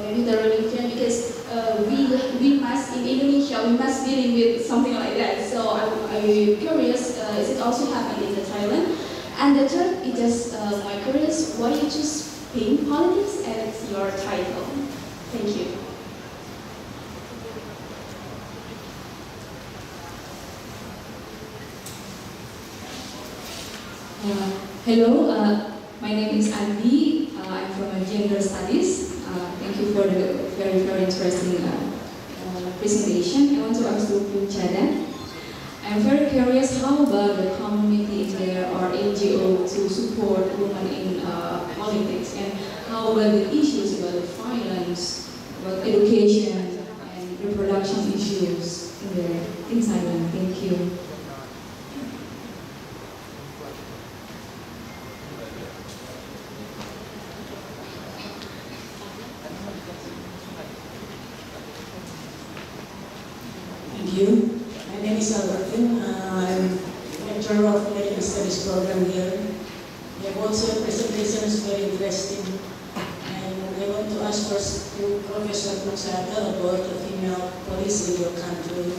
maybe the religion? Because we must in Indonesia we must dealing with something like that. So I'm curious, is it also happening in the Thailand? And the third is just my curious, why you choose pink politics as your title? Thank you. Hello, my name is Andi. I'm from Gender Studies. Thank you for the very, very interesting presentation. I want to ask you, Puchada. I'm very curious, how about the community there or NGO to support women in politics, and how about the issues about the finance, about education, reproduction issues in Thailand. Thank you. Thank you. My name is Albertin. I'm lecturer of Medical Studies program here. We have also presentations very interesting. And I want to ask first to Professor Punsada about the female police in your country.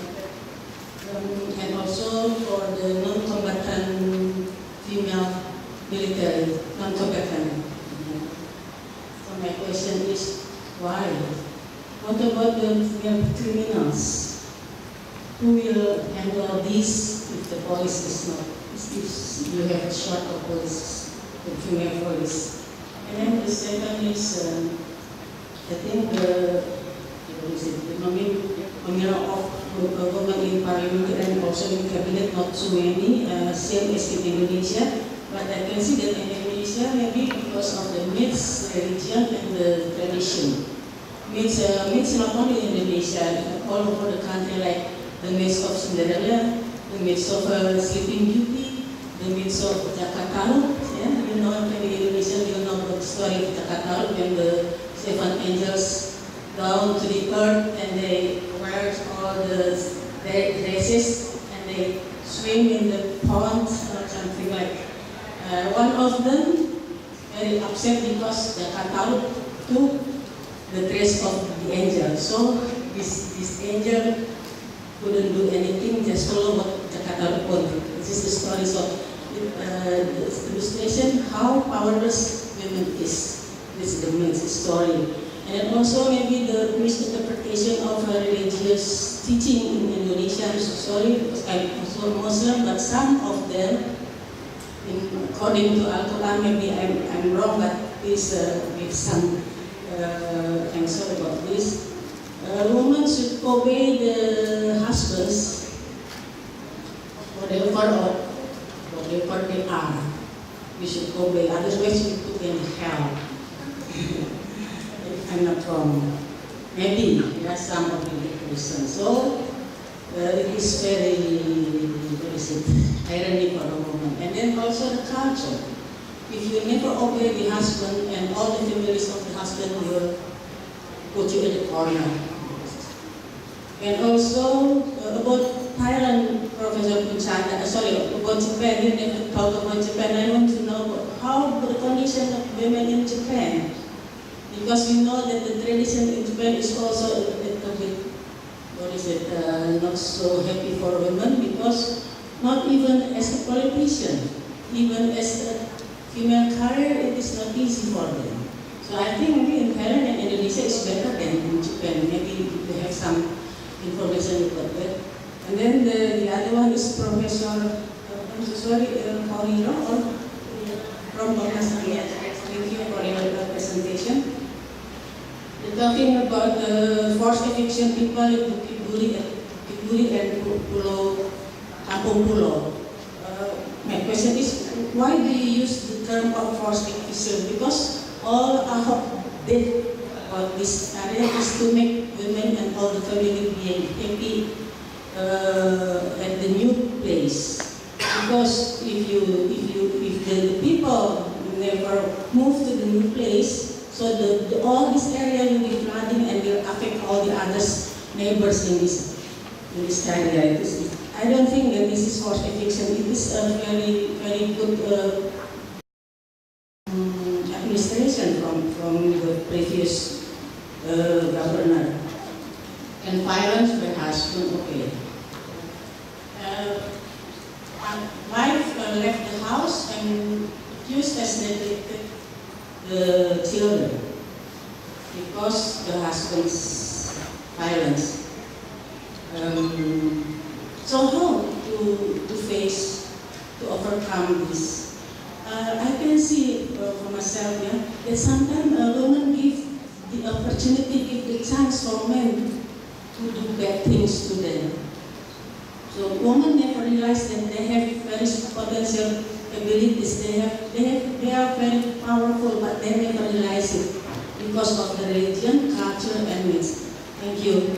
And also for the non-combatant female military, non-combatant. So my question is, why? What about the female criminals? Who will handle this if the police is not, if you have a short of police, the female police? And then the second is, I think the nominal of women in parliament and also in cabinet, not so many, same as in Indonesia. But I can see that in Indonesia, maybe because of the myths, religion, and the tradition. Myths not only in Indonesia, all over the country, like the myths of Cinderella, the myths of Sleeping Beauty, the myths of Jakarta. Yeah, you know, in Indonesia, you know the story of Jakarta when the 7 angels down to the earth and they wear all the dresses and they swim in the pond or something like. One of them very upset because Jakarta took the dress of the angel. So this angel couldn't do anything, just follow what Jakarta wanted. This is the story of the illustration how powerless women is. This is the main story. And then also maybe the misinterpretation of religious teaching in Indonesia. I'm so sorry because I'm also Muslim, but some of them, according to Al-Quran, maybe I'm wrong, but please give some answer about this. Women should obey the husbands, whatever they are. We should obey, otherwise we could be in hell. If I'm not wrong. Maybe there are some of the reasons. So it is very irony for a woman. And then also the culture. If you never obey the husband and all the families of the husband will put you in the corner. And also about Thailand, Professor Punsada, about Japan, you never talk about Japan. I want to know how the condition of women in Japan. Because we know that the tradition in Japan is also a little bit, not so happy for women, because not even as a politician, even as a female career, it is not easy for them. So I think maybe in Thailand and Indonesia is better than in Japan. Maybe they have some information about that. And then the other one is Professor, I'm so sorry, Paulino, or from Mahasiswa. Thank you for your presentation. You're talking about the forced eviction people in Kibuli and Kampung Pulau. My question is, why do you use the term of forced eviction? Because all Ahok did about this area is to make women and all the family being happy at the new place. Because if the people never move to the new place, so all this area will be flooding and will affect all the other neighbors in this area. I don't think that this is forced eviction. It is a very, very good administration from the previous governor. And violence by husband, okay. Wife left the house and accused as neglected the children because the husband's violence. So how to overcome this? I can see for myself that sometimes a woman give the opportunity, give the chance for men to do bad things to them. So women never realize that they have very potential abilities. They are very powerful, but they never realize it because of the religion, culture, and myths. Thank you.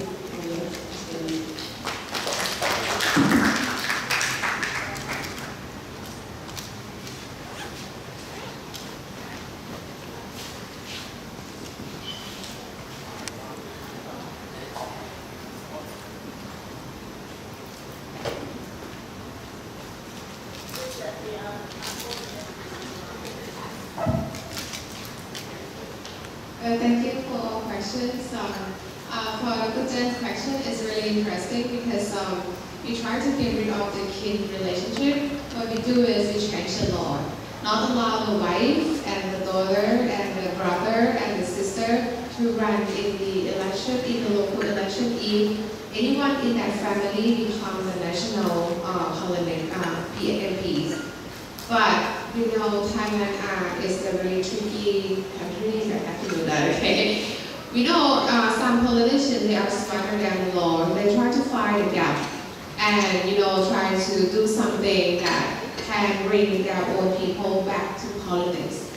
Thank you for questions. For Dr. Jen's question, it's really interesting because we try to get rid of the kin relationship. What we do is we change the law. Not allow the wife and the daughter and the brother and the sister to run in the election, in the local election, if anyone in that family becomes a national parliament PMPs. But we know Thailand is a very tricky country, so I have to do that, okay? We know some politicians, they are smarter than the law. They try to find a gap and, try to do something that can bring their own people back to politics.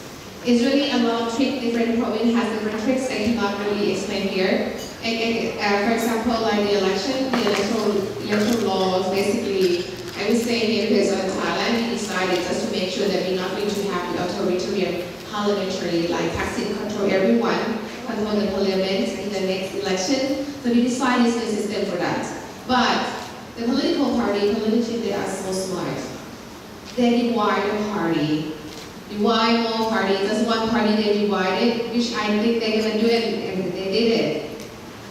It's really a lot of tricks. Different province has different tricks. I cannot really explain here. For example, like the electoral laws, basically, I would say here because in Thailand, we decided just to make sure that we're not going to have the authoritarian parliamentary, like Thaksin control everyone, control the parliament in the next election. So we decided this system for that. But the political party, politicians, they are so smart. They divide the party. Divide more parties. Just one party they divided, which I think they're going to do it, and they did it.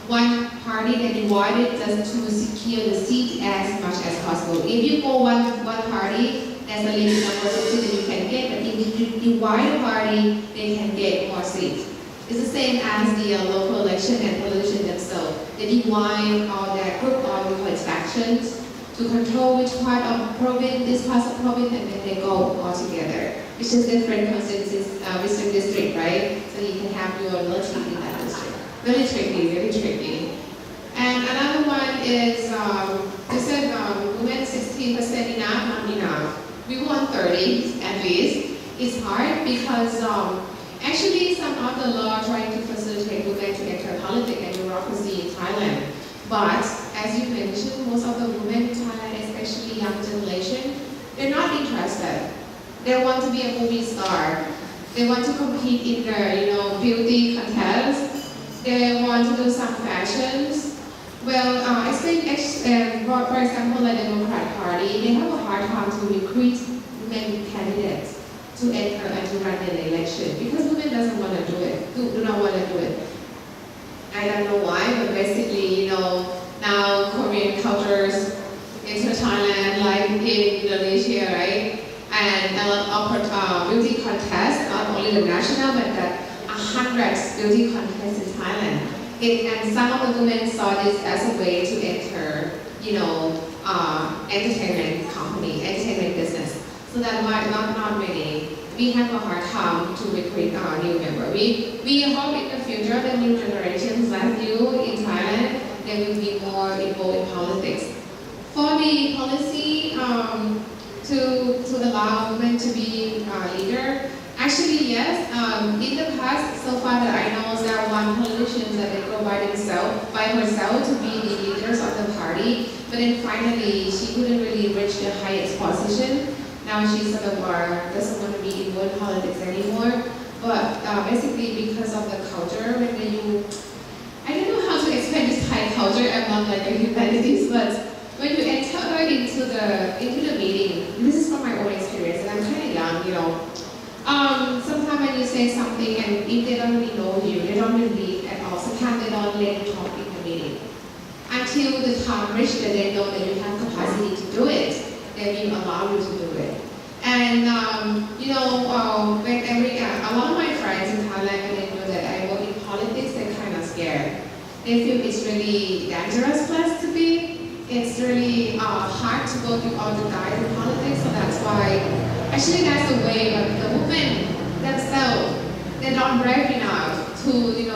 One party they divided just to secure the seat as much as possible. If you go one party, there's a limited number of seats that you can get, but if you divide a party, they can get more seats. It's the same as the local election and politicians themselves. They divide all that group of factions to control which part of province, this part of province, and then they go all together. It's just different constituencies, within district, right? So you can have your relative in that district. Very tricky, very tricky. And another one is, you said women 16% enough, not enough. We want 30 at least. It's hard because actually some of the law trying to facilitate women to enter politics and bureaucracy in Thailand. But as you mentioned, most of the women in Thailand, especially young generation, they're not interested. They want to be a movie star. They want to compete in the beauty contest. They want to do some fashions. Well, for example, like the Democrat Party, they have a hard time to recruit women candidates to enter and to run in the election because women doesn't want to do it, do not want to do it. I don't know why, but basically, now Korean cultures into Thailand, like in Indonesia, right? And a lot of beauty contests, not only the national, but the 100 beauty contests in Thailand. And some of the women saw this as a way to enter, entertainment company, entertainment business. So that might not many. We have a hard time to recruit our new member. We hope in the future the new generations like you in Thailand, they will be more involved in politics. For the policy to allow women to be a leader, actually yes. In the past, so far that I know, there are one politician that they go by herself to be the leaders of the party. But then finally, she couldn't really reach the highest position. Now she's doesn't want to be involved in politics anymore. But basically because of the culture, I don't know how to explain this Thai culture. I'm not like a humanities, but when you enter into the meeting, this is from my own experience, and I'm kind of young, sometimes when you say something and if they don't really know you, they don't really lead at all. Sometimes they don't let you talk in the meeting until the time reaches that they know that you have capacity to do it. They will allow you to do it. And when a lot of my friends in Thailand, when they know that I work in politics, they're kind of scared. They feel it's really dangerous place to be. It's really hard to go through all the guys in politics, so that's why. Actually, that's the way. But the women themselves, they're not brave enough to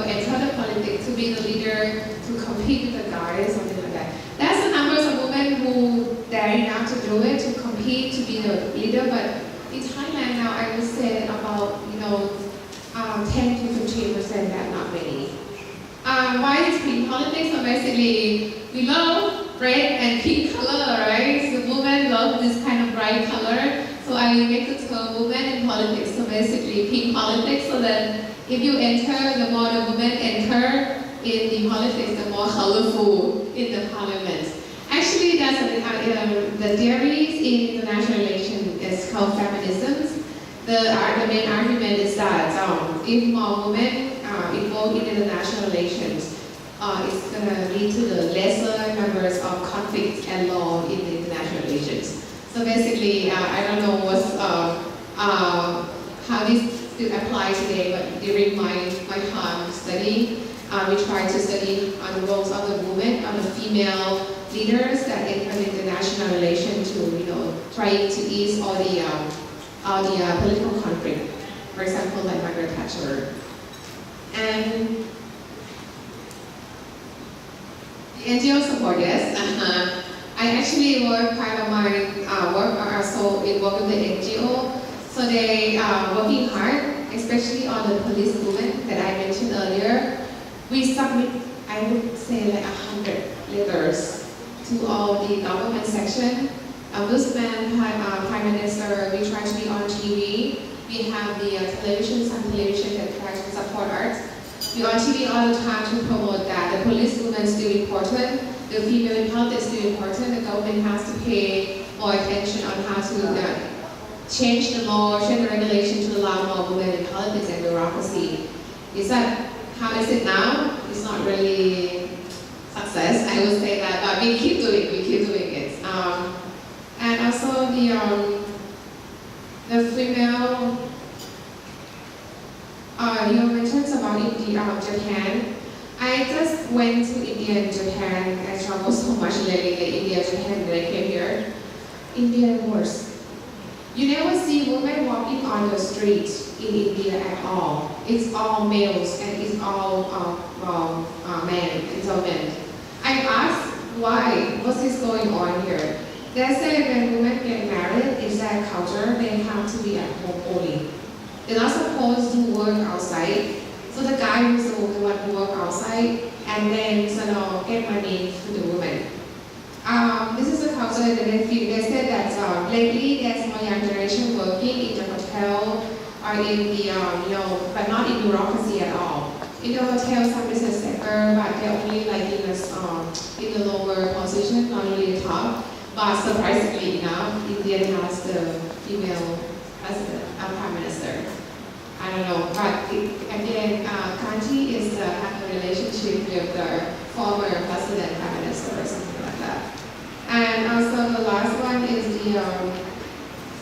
enter the politics, to be the leader, to compete with the guys, something like that. That's the numbers of women who dare enough to do it, to compete, to be the leader. But in Thailand now, I would say about 10 to 15%, that not many. Why is pink politics? So basically, we love red and pink color, right? So women love this kind of bright color. So I make the term women in politics. So basically, pink politics. So that if you enter, the more the women enter in the politics, the more colorful in the parliament. Actually, that's the theories in international relations is called feminism. The main argument is that if more women involved in international relations, it's going to lead to the lesser numbers of conflicts and law in the international relations. So basically, I don't know how this still applies today, but during my time study, we try to study on the roles of the women, on the female leaders that enter international relations to, trying to ease all the political conflict. For example, like Margaret Thatcher. And the NGO support, yes. I actually work, part of my work are also involved with the NGO. So they are working hard, especially on the police movement that I mentioned earlier. We submit, I would say, like 100 letters to all the government section. Ombudsman, Prime Minister, we try to be on TV. We have the some television that try to support arts. We on TV all the time to promote that the police movement is still important, the female in politics is still important, the government has to pay more attention on how to change the law, change the regulation to allow more women in politics and bureaucracy. Is that how is it now? It's not really success, I would say that, but we keep doing it. And also the female, you mentioned about India, Japan. I just went to India and Japan. I traveled so much lately in India, Japan, when I came here. India worse. You never see women walking on the street in India at all. It's all males and it's all men. It's all men. I asked why, what's this going on here? They say when women get married, it's their culture, they have to be at home only. They're not supposed to work outside. So the guy who's the one who work outside and then get money to the woman. This is the culture that they feel. They said that lately there's more young generation working in the hotel or in the, but not in bureaucracy at all. In the hotel, some business sector, but they're only like in the lower position, not really the top. But surprisingly enough, India has the female president, prime minister. I don't know, but again, Kanji is have a relationship with the former president, prime minister, or something like that. And also the last one is the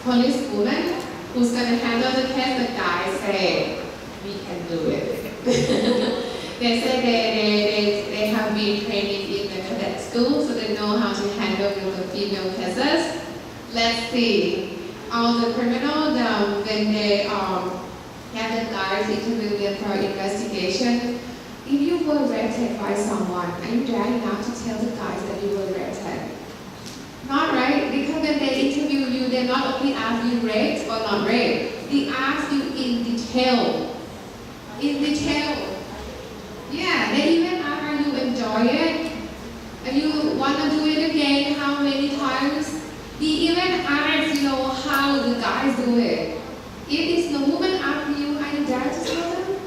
police woman who's going to handle the case. The guys say, we can do it. They say they have been training in the cadet school, so they know how to handle with the female cases. Let's see. All the criminal, when they have the guards interview them for investigation, if you were raped by someone, are you daring enough to tell the guys that you were raped? Not right, because when they interview you, they not only ask you raped or not raped, they ask you in detail. In detail. Yeah, they even ask, are you enjoy it? And you want to do it again, how many times? They even ask, how the guys do it. If it's the woman asking you, are you dare to tell them?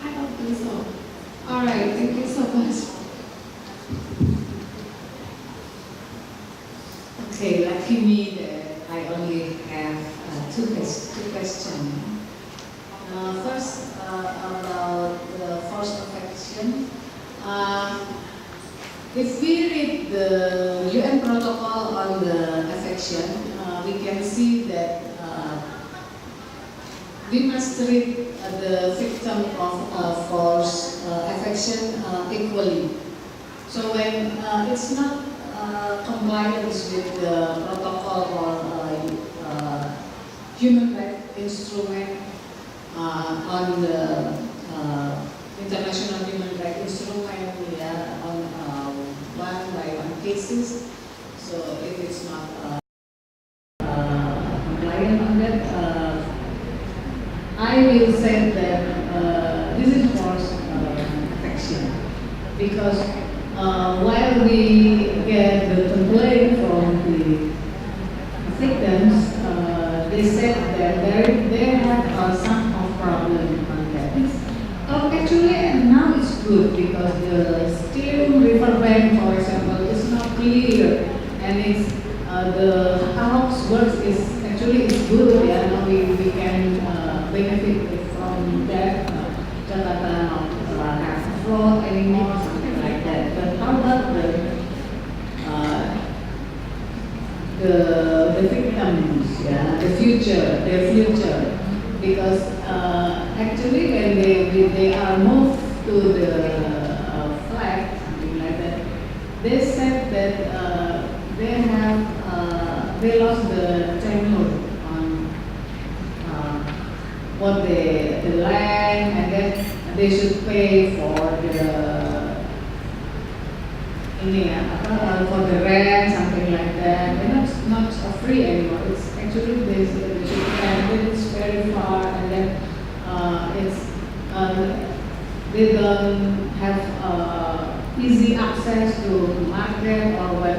I don't think so. Alright, thank you so much. Okay, lucky me that I only have two questions. First, about the force of action. If we read the UN protocol on the affection, we can see that we must treat the victim of force affection equally. So when it's not compliance with the protocol or human rights instrument on the international human rights instrument, on one cases. So if it's not compliant on that, I will say that this is forced affection. because while we get the complaint from the victims, they said that they have some of problem on that. Actually, now it's good because the steam riverbank, for example, is not clear, and it's the how it works is actually it's good. Yeah, now we can benefit from that. Jakarta not have flood anymore, something like that. But how about the victims, yeah, their future, because actually when they are moved to the flat, something like that, they said that they lost the tenure on what the land, and then they should pay for for the rent, something like that. And not free anymore. It's actually they should pay, and then it's very far, and then they don't have easy access to market, or when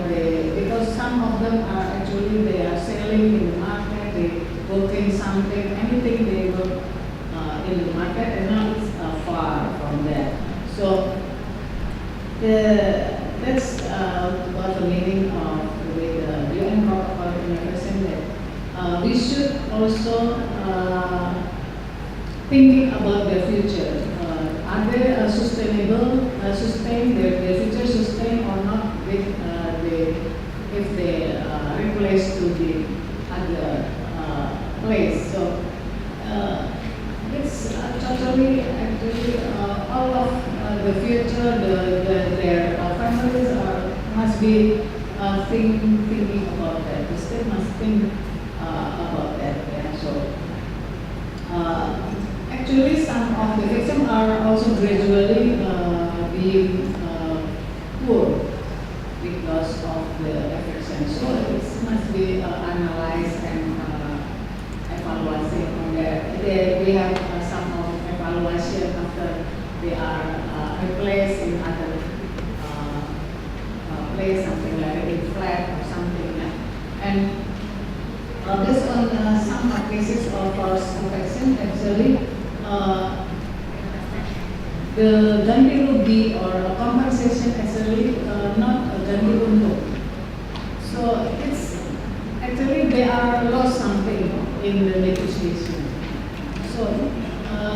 because some of them are actually they are selling in the market, they working something, anything they work in the market, and now it's far from that. So that's what the meaning of the UN protocol in that we should also thinking about the future. Are they sustainable, their future sustain or not with if they replace to the other place. So it's totally actually all of the future, their families must be thinking about that. The state must think about that. Yeah. So actually, some of the victims are also gradually being poor because of the affection. So it must be analyzed and evaluation on that. We have some of evaluation after they are replaced in other place, something like in flat or something. And based on some cases of forced affection, actually the ganti rugi or compensation actually not a ganti untung. So it's actually they are lost something in the negotiation. So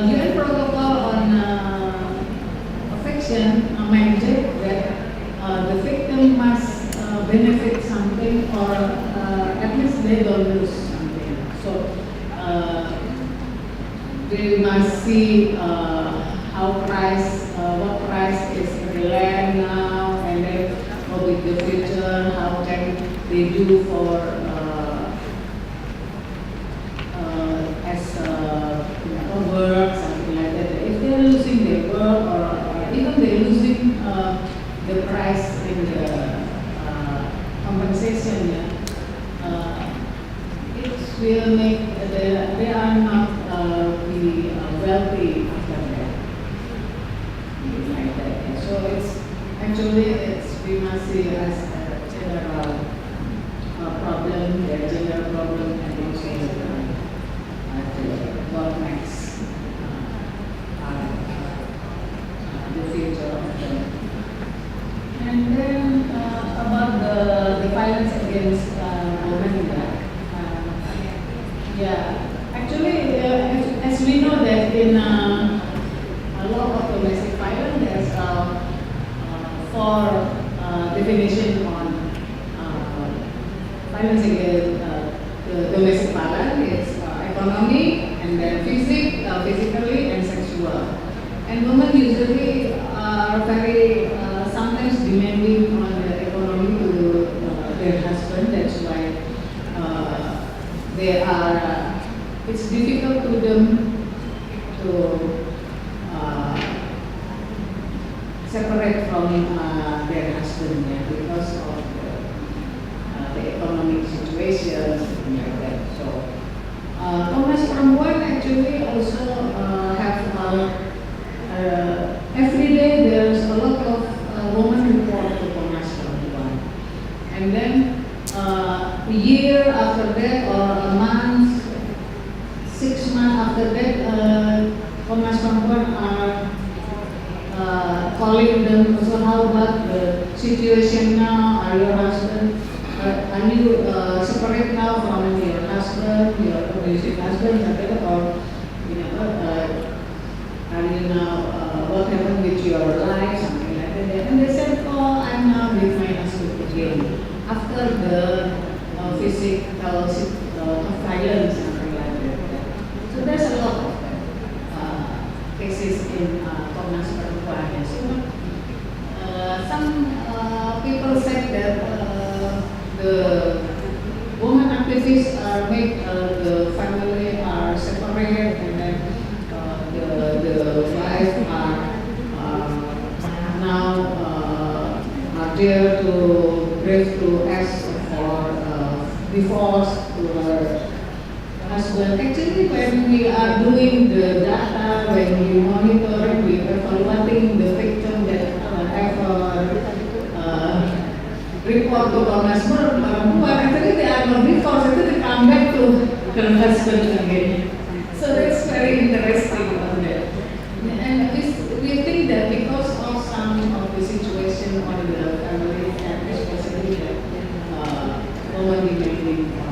UN protocol on affection mandate that the victim must benefit something, or at least they don't lose something. So they must see what price is the land now, and then what with the future, how can they do for work, something like that. If they're losing their work, or even they're losing the price in the compensation, it will make they are not be wealthy after that. Like that. Yeah. So it's actually we must see as a general problem, their general problem, and also what next the future of them. And then about the violence against women. Actually, as we know that in a lot of domestic violence, there's four definition on violence against the domestic violence. It's economic, and then physically, and sexual. And women usually are very sometimes demanding on the economy to their husband. That's why they are. It's difficult to them to separate from their husband, because of the economic situation, something like that. So, Komnas Perempuan actually also have every day there's a lot of and also how about the situation now? Are your husband, are you separate now from your husband, your abusive husband, or are you now, what happened with your life, something like that? And they said, oh, I'm now with my husband again. After the physical violence, something like that. So there's a lot of cases in Komnas Perempuan. So, some people said that the women activists make the family are separate, and then the wife are now are there to brave to ask for divorce to her husband. Actually, when we are doing the data, when we monitor, we evaluating the victim that ever report to Komnas Perempuan, actually they are not divorced, actually they come back to her husband again. So that's very interesting on that. And we think that because of some of the situation on the family, and especially the woman depending on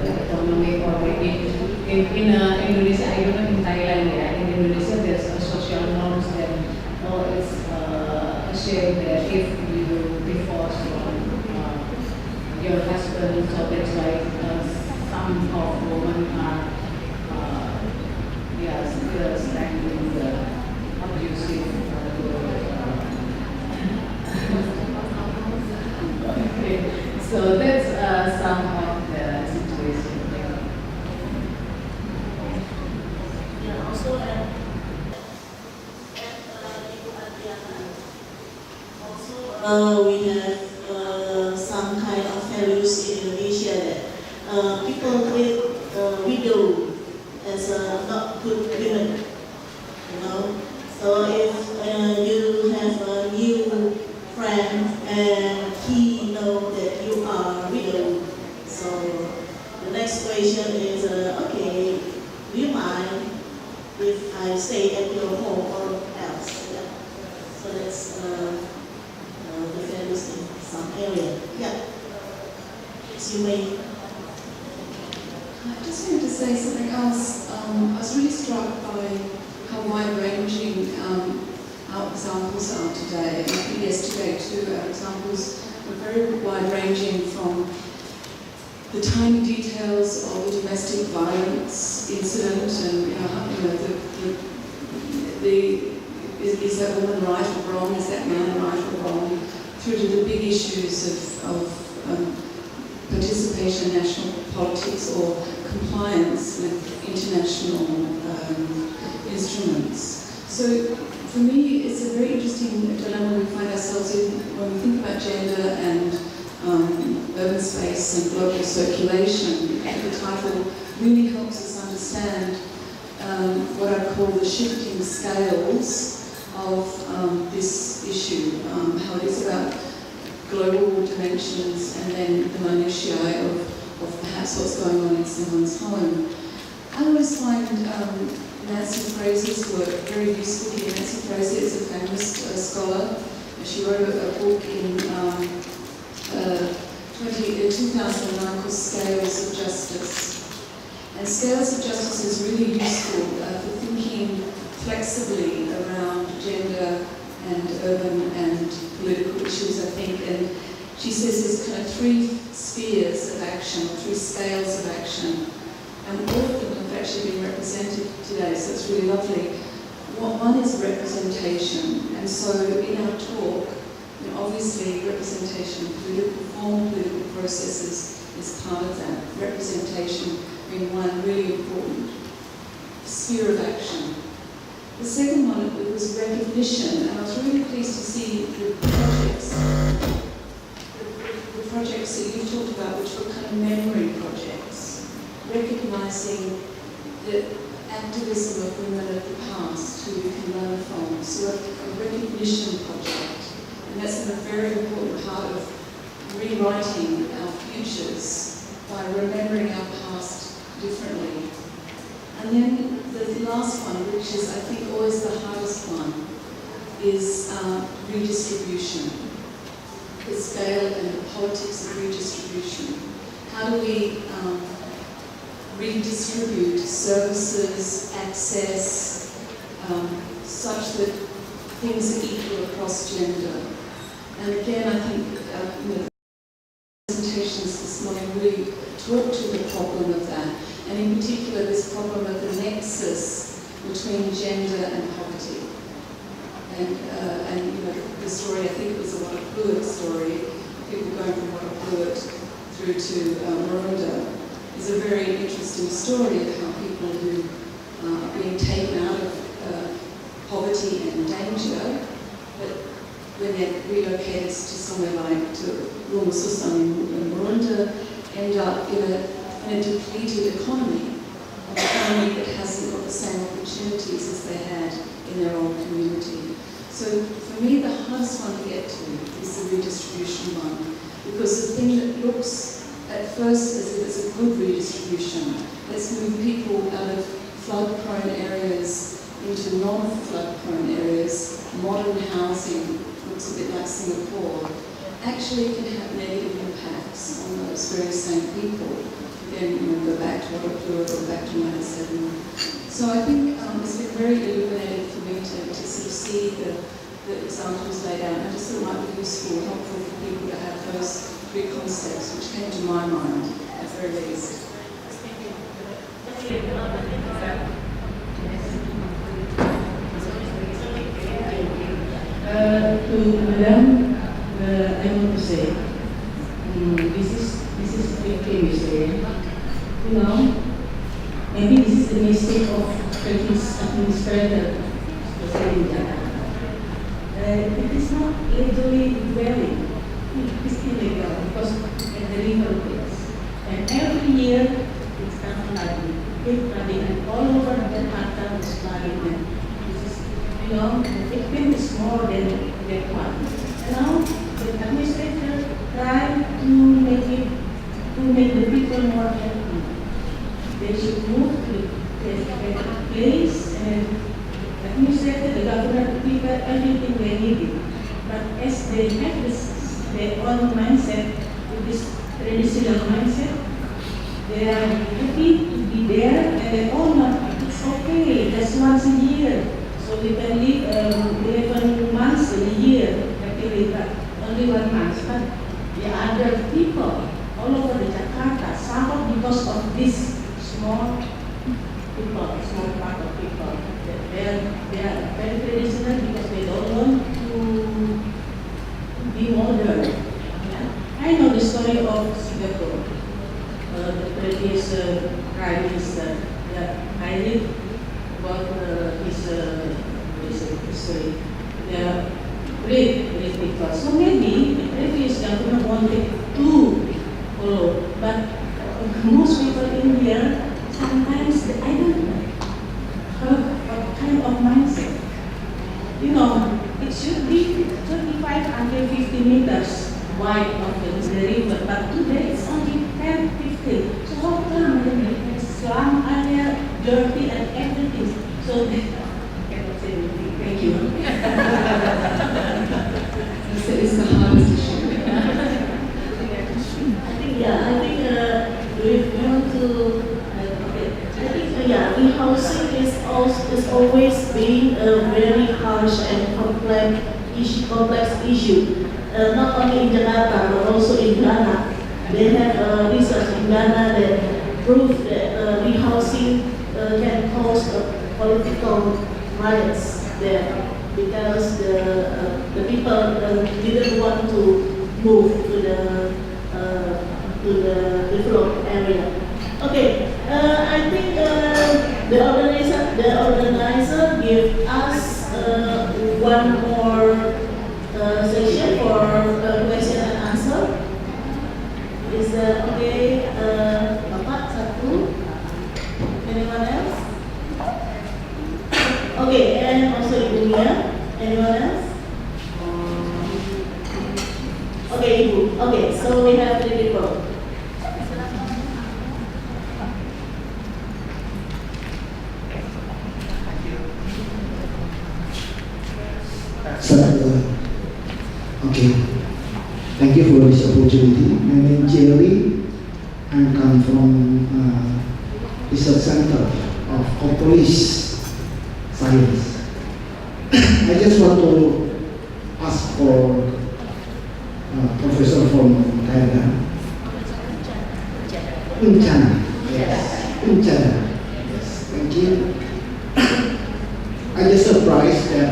economic or in Indonesia, I don't know in Thailand, in Indonesia there's a social norms that it's assumed that if you divorce from your husband, so that's why some of women are still standing in the abusive okay. So that's some of the situation. Yeah, also we have some kind of values in Indonesia that people treat widow as not good women, So if you have a new friend and he know that you are widow, so the next question is, okay, do you mind if I stay at your home or else? Yeah. So that's the values in some area. Yeah. So you may. I just wanted to say something else. I was really struck by how wide-ranging our examples are today. And I think yesterday too, our examples were very wide-ranging, from the tiny details of a domestic violence incident and is that woman right or wrong, is that man right or wrong, through to the big issues of participation in national politics or compliance with international instruments. So for me, it's a very interesting dilemma we find ourselves in when we think about gender and urban space and global circulation. The title really helps us understand what I call the shifting scales of this issue, how it is about global dimensions and then the minutiae of perhaps what's going on in someone's home. I always find Nancy Fraser's work very useful here. Nancy Fraser is a famous scholar. She wrote a book in 2009 called Scales of Justice. And Scales of Justice is really useful for thinking flexibly around gender and urban and political issues, I think. And she says there's kind of three spheres of action, three scales of action. And all of them have actually been represented today, so it's really lovely. One is representation. And so in our talk, obviously representation, formal political processes is part of that. Representation being one really important sphere of action. The second one was recognition, and I was really pleased to see the projects that you talked about, which were kind of memory projects, recognising the activism of women of the past who we can learn from. So a recognition project, and that's a very important part of rewriting our futures by remembering our past differently. And then the last one, which is I think always the hardest one, is redistribution, the scale and the politics of redistribution. How do we redistribute services, access, such that things are equal across gender? And again, I think presentations this morning really talk to the problem of that, and in particular this problem of the nexus between gender and poverty. And the story, I think it was a Waterfluid story, people going from Waterfluid through to Maroondah, is a very interesting story of how people who are being taken out of poverty and danger, but when they're relocated to somewhere like to Rumah in Maroondah, end up in a depleted economy, an economy that hasn't got the same opportunities as they had in their own community. So for me, the hardest one to get to is the redistribution one, because the thing that looks at first as if it's a good redistribution, let's move people out of flood-prone areas into non-flood-prone areas, modern housing, looks a bit like Singapore, actually can have negative impacts on those very same people. Again, go back to Oktober, go back to 97. So I think it's been very illuminating for me to sort of see the examples laid out. And I just thought it might be useful, helpful for people to have those three concepts, which came to my mind at the very least. To Madam, I want to say, this is a big thing, you know, maybe this is the mistake of Turkish administrator, especially in Jakarta. It is not legally dwelling, it is illegal because at the river place. And every year it's not flooding, it's flooding, and all over Jakarta is flooding. And this is, you know, the victim is more than that one. Now the administrator try to make the people more happy. They should move to a place and administrator, the governor, the people, everything they need. But as they have their own mindset, with this traditional mindset, they are happy to be there and they all know it's okay, that's once a year. So we can live 11 months in a year, only 1 month. But the other people all over the Jakarta suffer because of this small people, small part of people. They are very traditional because they don't want to be modern. Yeah? I know the story of Singapore, the previous Prime Minister. Yeah, I read about his history. They are great people. So maybe the previous government wanted to follow, but most people in here, sometimes I don't know what kind of mindset. You know, it should be 35 until 50 meters wide of the river, but today it's only 10, 15. So how come the slum are there, dirty and everything? So I cannot say anything. Thank you. It's the hardest issue. I think we want to. Housing is always being a very harsh and complex issue. Not only in Jakarta but also in Ghana. They have research in Ghana that prove that rehousing can cause political riots there because the people didn't want to move to the developed area. Okay, I think the organizer give us one more session for question and answer. Is that okay? Bapak satu. Anyone else? Okay, and also Ibu Mia. Anyone else? Okay, Ibu. Okay, so we have 3 people. Okay. Thank you for this opportunity. My name is Jerry. I come from Research Center of Police Science. I just want to ask for professor from Thailand. Uncana. Yes. Uncana. Yes. Thank you. I just surprised that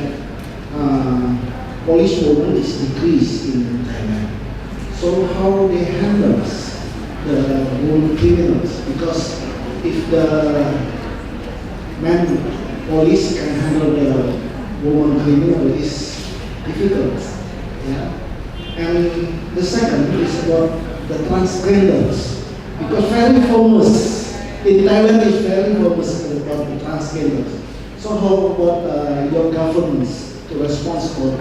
police movement is decreased in Thailand. So how they handle the women criminals? Because if the man police can handle the woman criminal, is difficult. Yeah. And the second is about the transgenders, because very famous in Thailand is very famous about the transgenders. So how about your governments to respond for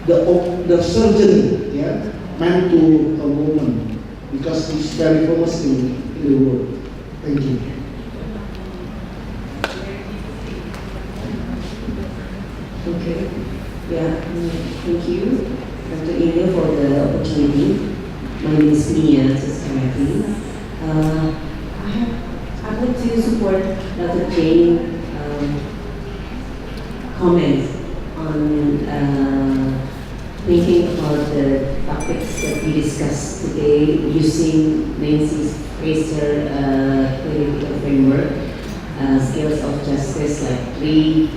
the surgery, yeah, man to a woman, because it's very famous in the world. Thank you. Okay. Yeah. Thank you, Dr. Ilya, for the opportunity. My name is Mia Siskarapi. I'd like to support Dr. Jane comments on thinking about the topics that we discussed today using Nancy's Fraser theoretical framework, scales of justice, like three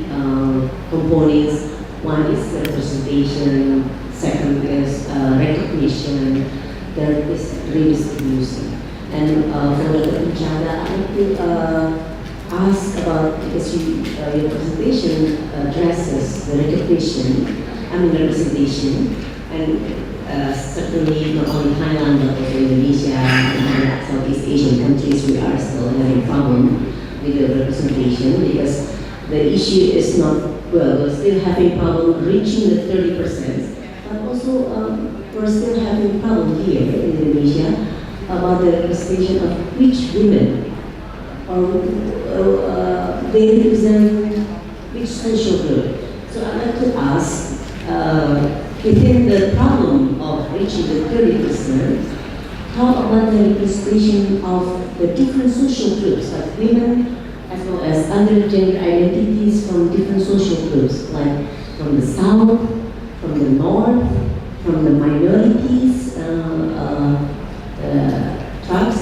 components. One is representation, second is recognition, third is redistribution. And for Dr. Puchada, I'd like to ask about, because your presentation addresses the representation, and certainly not only Thailand but also Indonesia and Southeast Asian countries, we are still having problem with the representation, because the issue is not, well, we're still having problem reaching the 30%, but also we're still having problem here in Indonesia about the representation of which women they represent which social group. So I'd like to ask, within the problem of reaching the 30%, how about the representation of the different social groups, like women, as well as other gender identities from different social groups, like from the south, from the north, from the minorities, tribes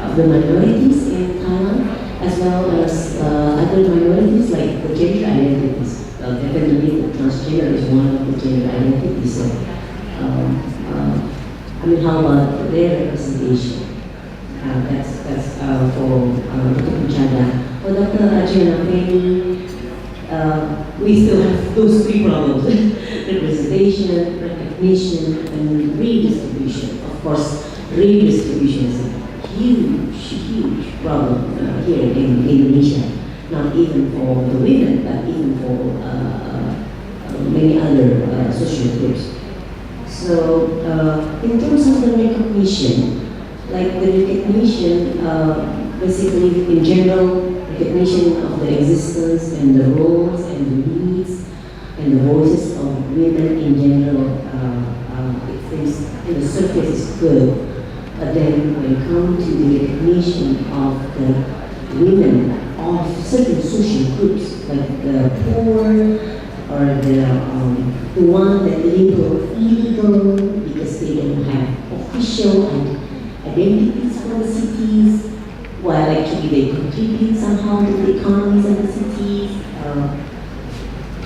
of the minorities in Thailand, as well as other minorities like the gender identities. Definitely the transgender is one of the gender identities. So, how about their representation? That's for Dr. Puchada. For Dr. Ajay, we still have those three problems: representation, recognition, and redistribution. Of course, redistribution is a huge problem here in Indonesia. Not even for the women, but even for many other social groups. So, in terms of the recognition, like the recognition, basically in general, recognition of the existence and the roles and the needs and the voices of women in general, it seems in the surface is good, but then when it comes to the recognition of the women of certain social groups, like the poor or the one that label illegal because they don't have official identities for the cities, while actually they contribute somehow to the economies of the cities.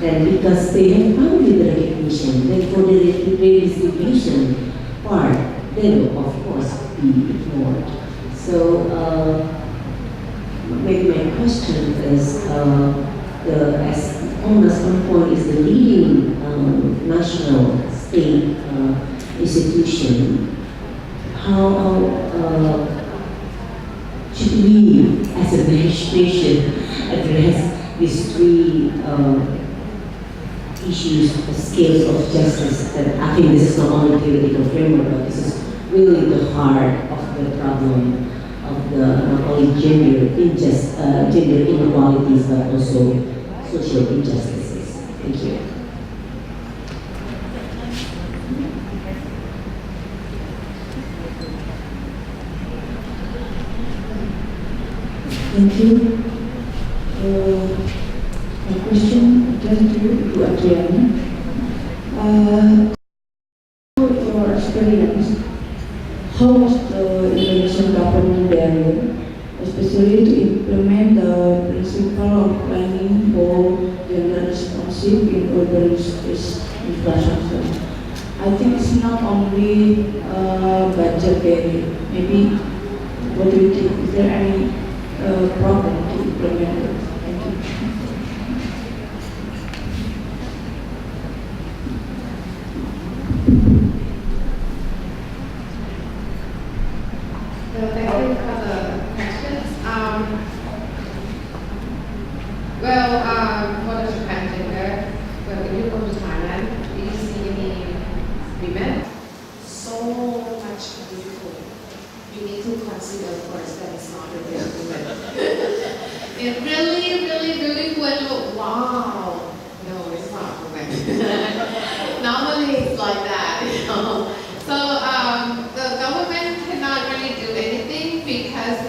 Then because they have found with the recognition, then for the redistribution part, they will of course be ignored. So maybe my question is, as almost one point is the leading national state institution, how should we as a administration address these three issues, scales of justice? That I think this is not only theoretical framework, but this is really the heart of the problem of the not only gender inequalities, but also social injustices. Thank you. Thank you. My question again to Adriana. Your experience, how was the Indonesian government there, especially to implement the principle of planning for gender responsive in urban space infrastructure? I think it's not only budgetary. Maybe, what do you think? Is there any problem to implement it? Thank you. So thank you for the questions. For the transgender, well, if you go to Thailand, do you see any women? So much beautiful. You need to consider first that it's not a real woman. It's really, really beautiful and look, wow. No, it's not a woman. Normally it's like that, you know. So the government cannot really do anything because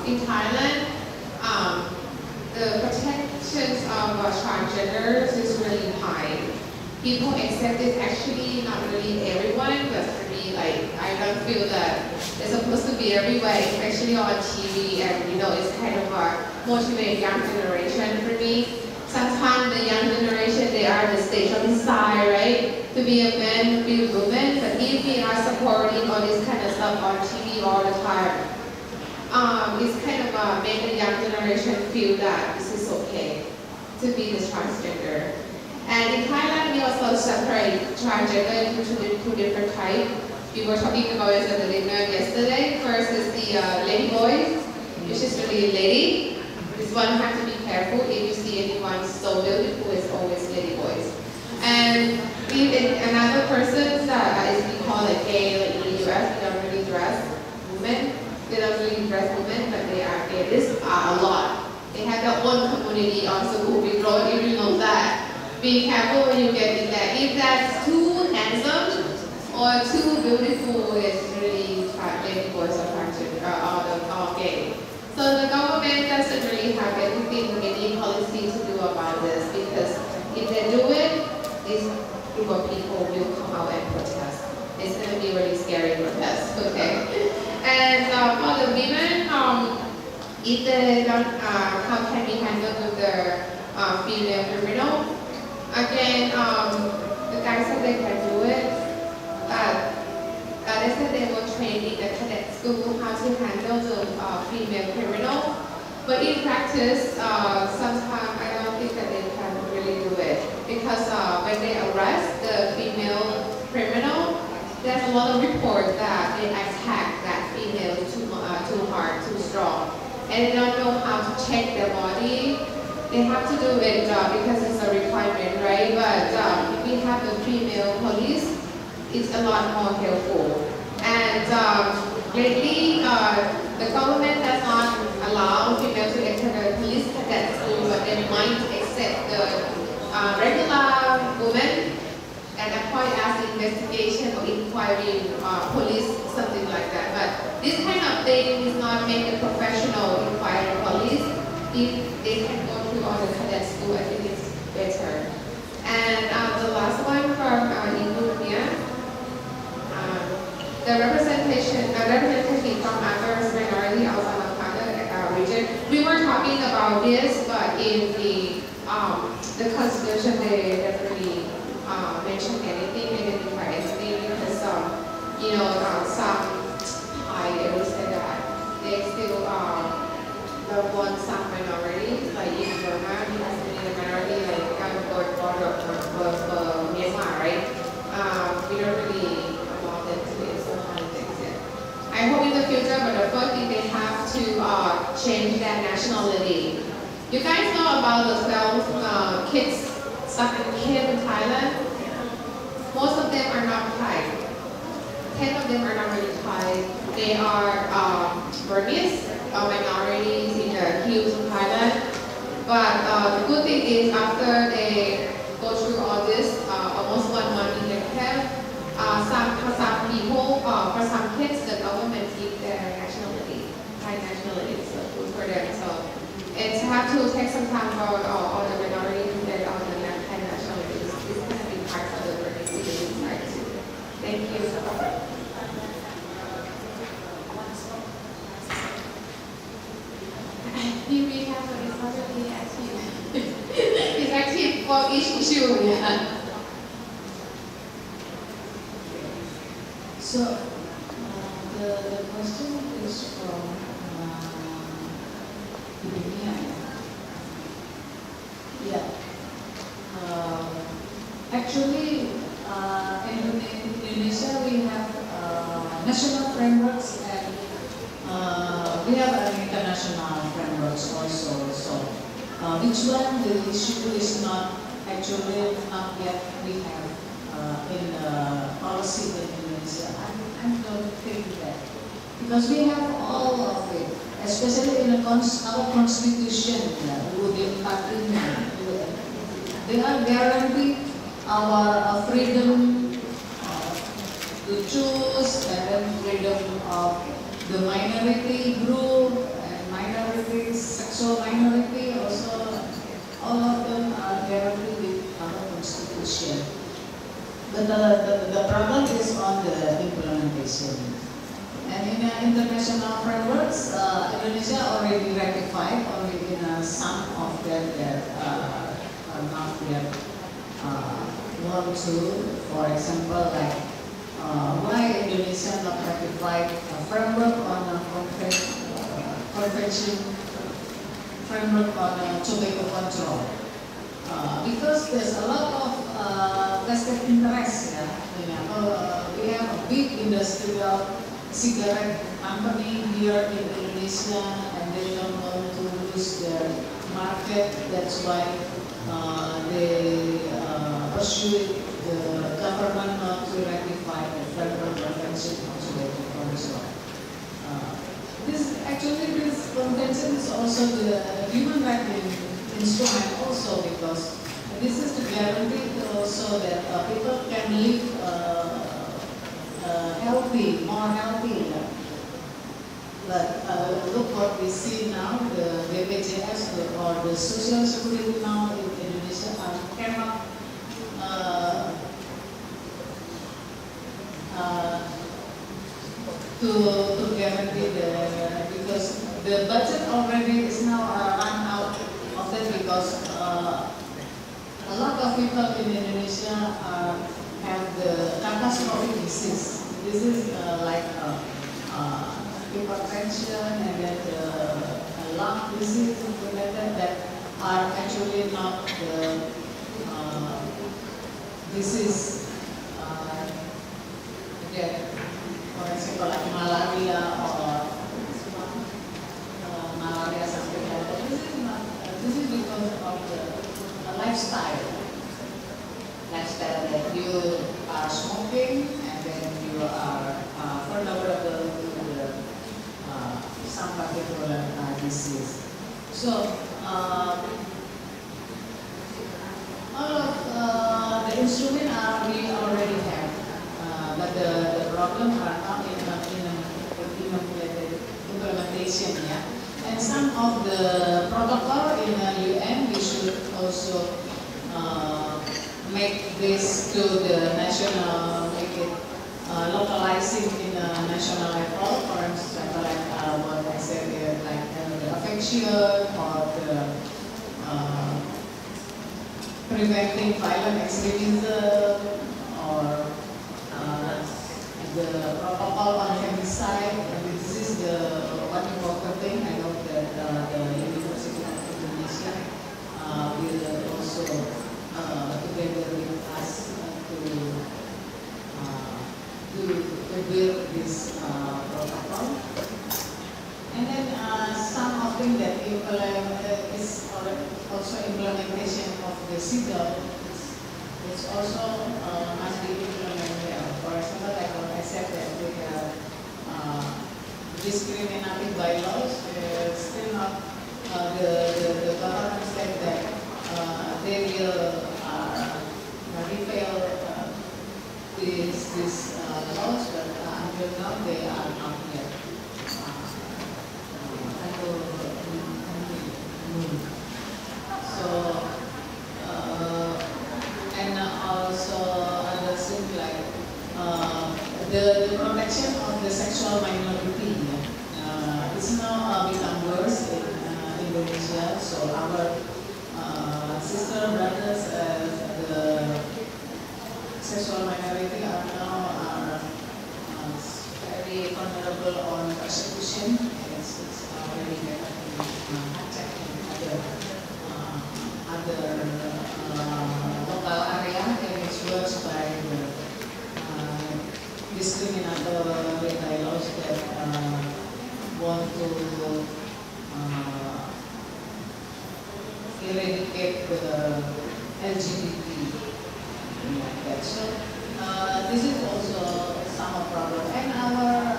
in Thailand, the protections of transgenders is really high. People accept it, actually not really everyone, but for me, like, I don't feel that it's supposed to be everywhere, especially on TV, and you know, it's kind of motivate young generation for me. Sometimes the young generation, they are the stage of desire, right? To be a man, to be a woman, but if we are supporting all this kind of stuff on TV all the time, it's kind of make the young generation feel that this is okay to be this transgender. And in Thailand, we also separate transgender into two different types. We were talking about it at the dinner yesterday. First is the lady boys, which is really a lady. This one have to be careful. If you see anyone so beautiful, it's always lady boys. And another person that is we call it gay, like in the US, they don't really dress women. They don't really dress women, but they are gay. This are a lot. They have their own community on school. We grow, if you know that. Be careful when you get in there. If that's too handsome or too beautiful, it's really lady boys or transgender or gay. So the government doesn't really have anything, any policy to do about this, because if they do it, this group of people will come out and protest. It's going to be really scary protest, okay? And for the women, if they don't, how can we handle with the female criminal? Again, the guys said they can do it, but they said they were trained in the cadet school how to handle the female criminal. But in practice, sometimes I don't think that they can really do it, because when they arrest the female criminal, there's a lot of reports that they attack that female too hard, too strong, and they don't know how to check their body. They have to do it because it's a requirement, right? But if we have the female police, it's a lot more helpful. And lately, the government does not allow females to enter the police cadet school, but they might accept the regular women and appoint as investigation or inquiry police, something like that. But this kind of thing is not make a professional inquiry police. If they can go through all the cadet school, I think it's better. And the last one from Indonesia, the representation from other minority outside of other region. We were talking about this, but in the constitution they definitely mention anything, identify anything, because some I always say that they still love one some minorities, like in Burma, we have many minority like for Myanmar, right? We don't really allow them to do some kind of things yet. I hope in the future, but the first thing they have to change their nationality. You guys know about the 12 kids stuck in cave in Thailand? Most of them are not Thai. 10 of them are not really Thai. They are Burmese minorities in the hills of Thailand. But the good thing is after they go through all this, almost 1 month in the camp, for them. So it's have to take some time for all the minorities and all the nationalities. This is going to be part of the learning side too. Thank you. You recap what is already active. It's active for each issue. Yeah. So, the question is from Indonesia. Yeah. Actually, in Indonesia we have national frameworks and we have an international frameworks also. So, which one the issue is not actually not yet we have in policy in Indonesia. I don't think that because we have all of it, especially in our constitution, within Parliament, they are guaranteeing our freedom to choose and then freedom of the minority group and minority, sexual minority also, all of them are guaranteed with our constitution. But the problem is on the implementation. And in international frameworks, Indonesia already ratified only in some of them that are not yet want to. For example, like why Indonesia not ratified a framework on a convention framework on tobacco control? Because there's a lot of vested interest. We have a big industrial cigarette company here in Indonesia, and they don't want to lose their market. That's why they pursue the government not to ratify the Federal Convention on Tobacco Control. This convention is also the human rights instrument also, because this is to guarantee also that people can live healthy, more healthy. But look what we see now, the BPJS or the social security now in Indonesia cannot to guarantee because the budget already is now run out of that, because a lot of people in Indonesia have the catastrophic disease. This is like hypertension and then lung disease that are actually not the disease that, for example, like malaria or malaria something like that. This is because of the lifestyle that you are smoking, and then you are vulnerable to some particular disease. So all of the instruments we already have, but the problem are not in implementation. Yeah? And some of the protocol in the UN, we should also make this to the national, make it localizing in the national level. For instance, like what I said here, like the affection or the preventing violent extremism, or the protocol on femicide. This is the one important thing. I know that the University of Indonesia will also together with us to build this protocol. And then some of things that is also implementation of the CIDL. It's also must be implemented. For example, like what I said, that we have discriminating bylaws. Still not the government said that they will repeal these laws, but until now they are not yet the protection of the sexual minority. It's now become worse in Indonesia. So our sister brothers the sexual minority are now very vulnerable on persecution. It's very attacked in other local area, and it's worse by the discriminatory laws that want to eradicate the LGBT like that. So this is also some problem. And our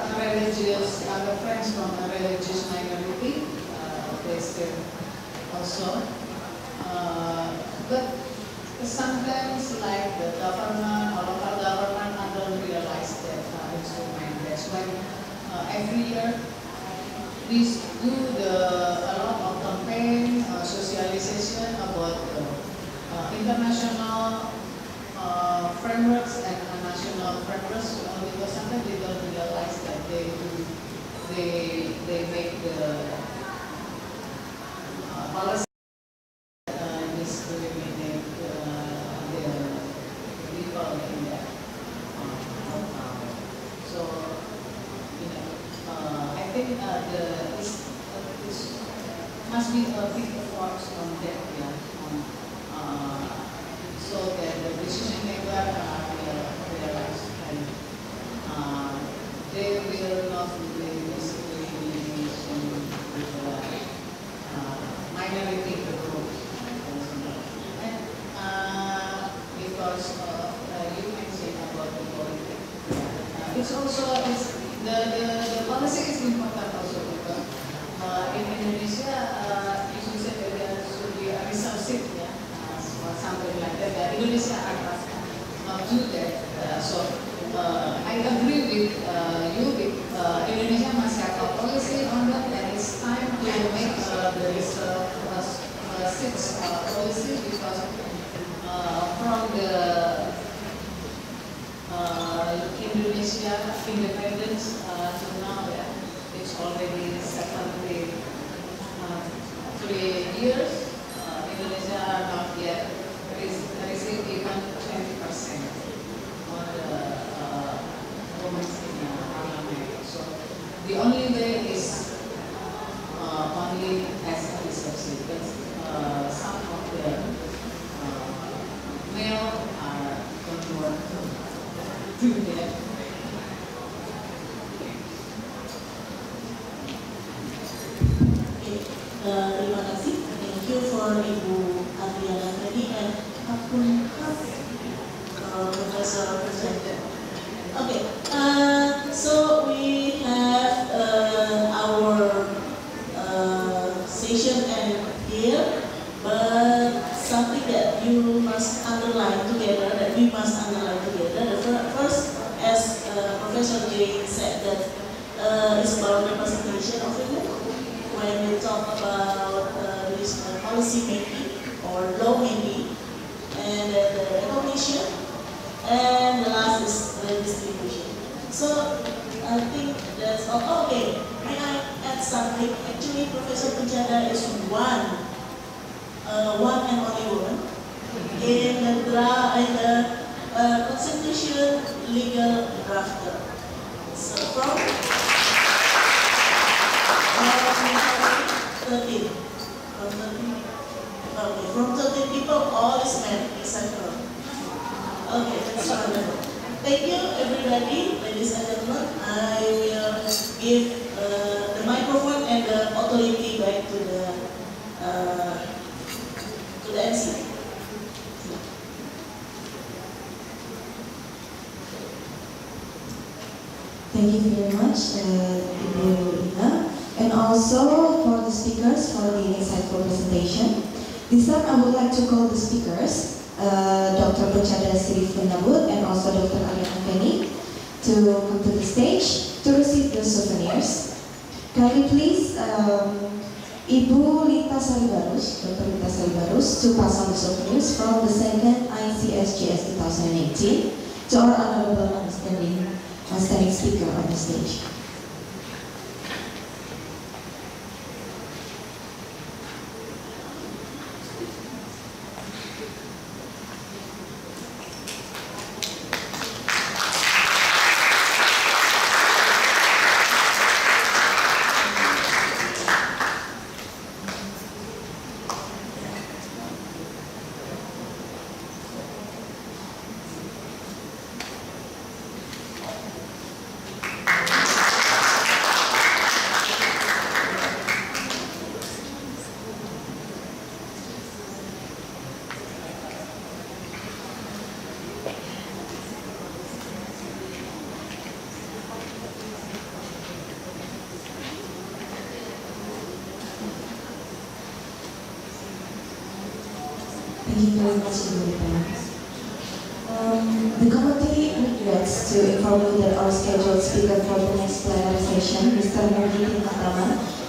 friends from a religious minority, they still also. But sometimes like the government or local government don't realize that instrument. That's when every year we do a lot of campaign, socialization about international frameworks and national frameworks, because sometimes they don't realize that they make the policy discriminate their people in that. So, I think this must be a big effort on that, so that the decision maker realize and they will not be discrimination with the minority group. And because you mentioned about the politics, it's also the policy is important also because in Indonesia you said that there should be a resources, or something like that. Indonesia not do that. So I agree with you. Indonesia must have a policy on that, and it's time to make the resources policy because from the Indonesia independence to now, it's already 73 years. Indonesia not yet received even 20% on the women's in parliament. So the only way is only as a resource, because some of the male don't want to do that. Terima kasih. Thank you for Ibu Adriana tadi and Professor presented. Okay, so we have our session end here, but something that you must underline together, that we must underline together. The first, as Professor J said, that is about the presentation of it. When we talk about this policy making or law making, and the recognition, and the last is the distribution. So I think that's all. Okay, may I add something? Actually, Professor Puncada is one and only woman in the Constitution legal drafter. So from 13 people, all is men except her. Okay, that's wonderful. Thank you, everybody, ladies and gentlemen. I will give the microphone and the authority back to the MC. Thank you very much, Ibu Ina, and also for the speakers for the insightful presentation. This time I would like to call the speakers, Dr. Puncada Sirifundabut and also Dr. Ariana Feni, to come to the stage to receive the souvenirs. Kindly please, Ibu Lita Salibarus, Dr. Lita Salibarus, to pass on the souvenirs from the second ICSGS 2018 to our honorable understanding standing speaker on the stage. Thank you very much, Ibu. The committee regrets to inform you that our scheduled speaker for the next plenary session, Mr. Tema,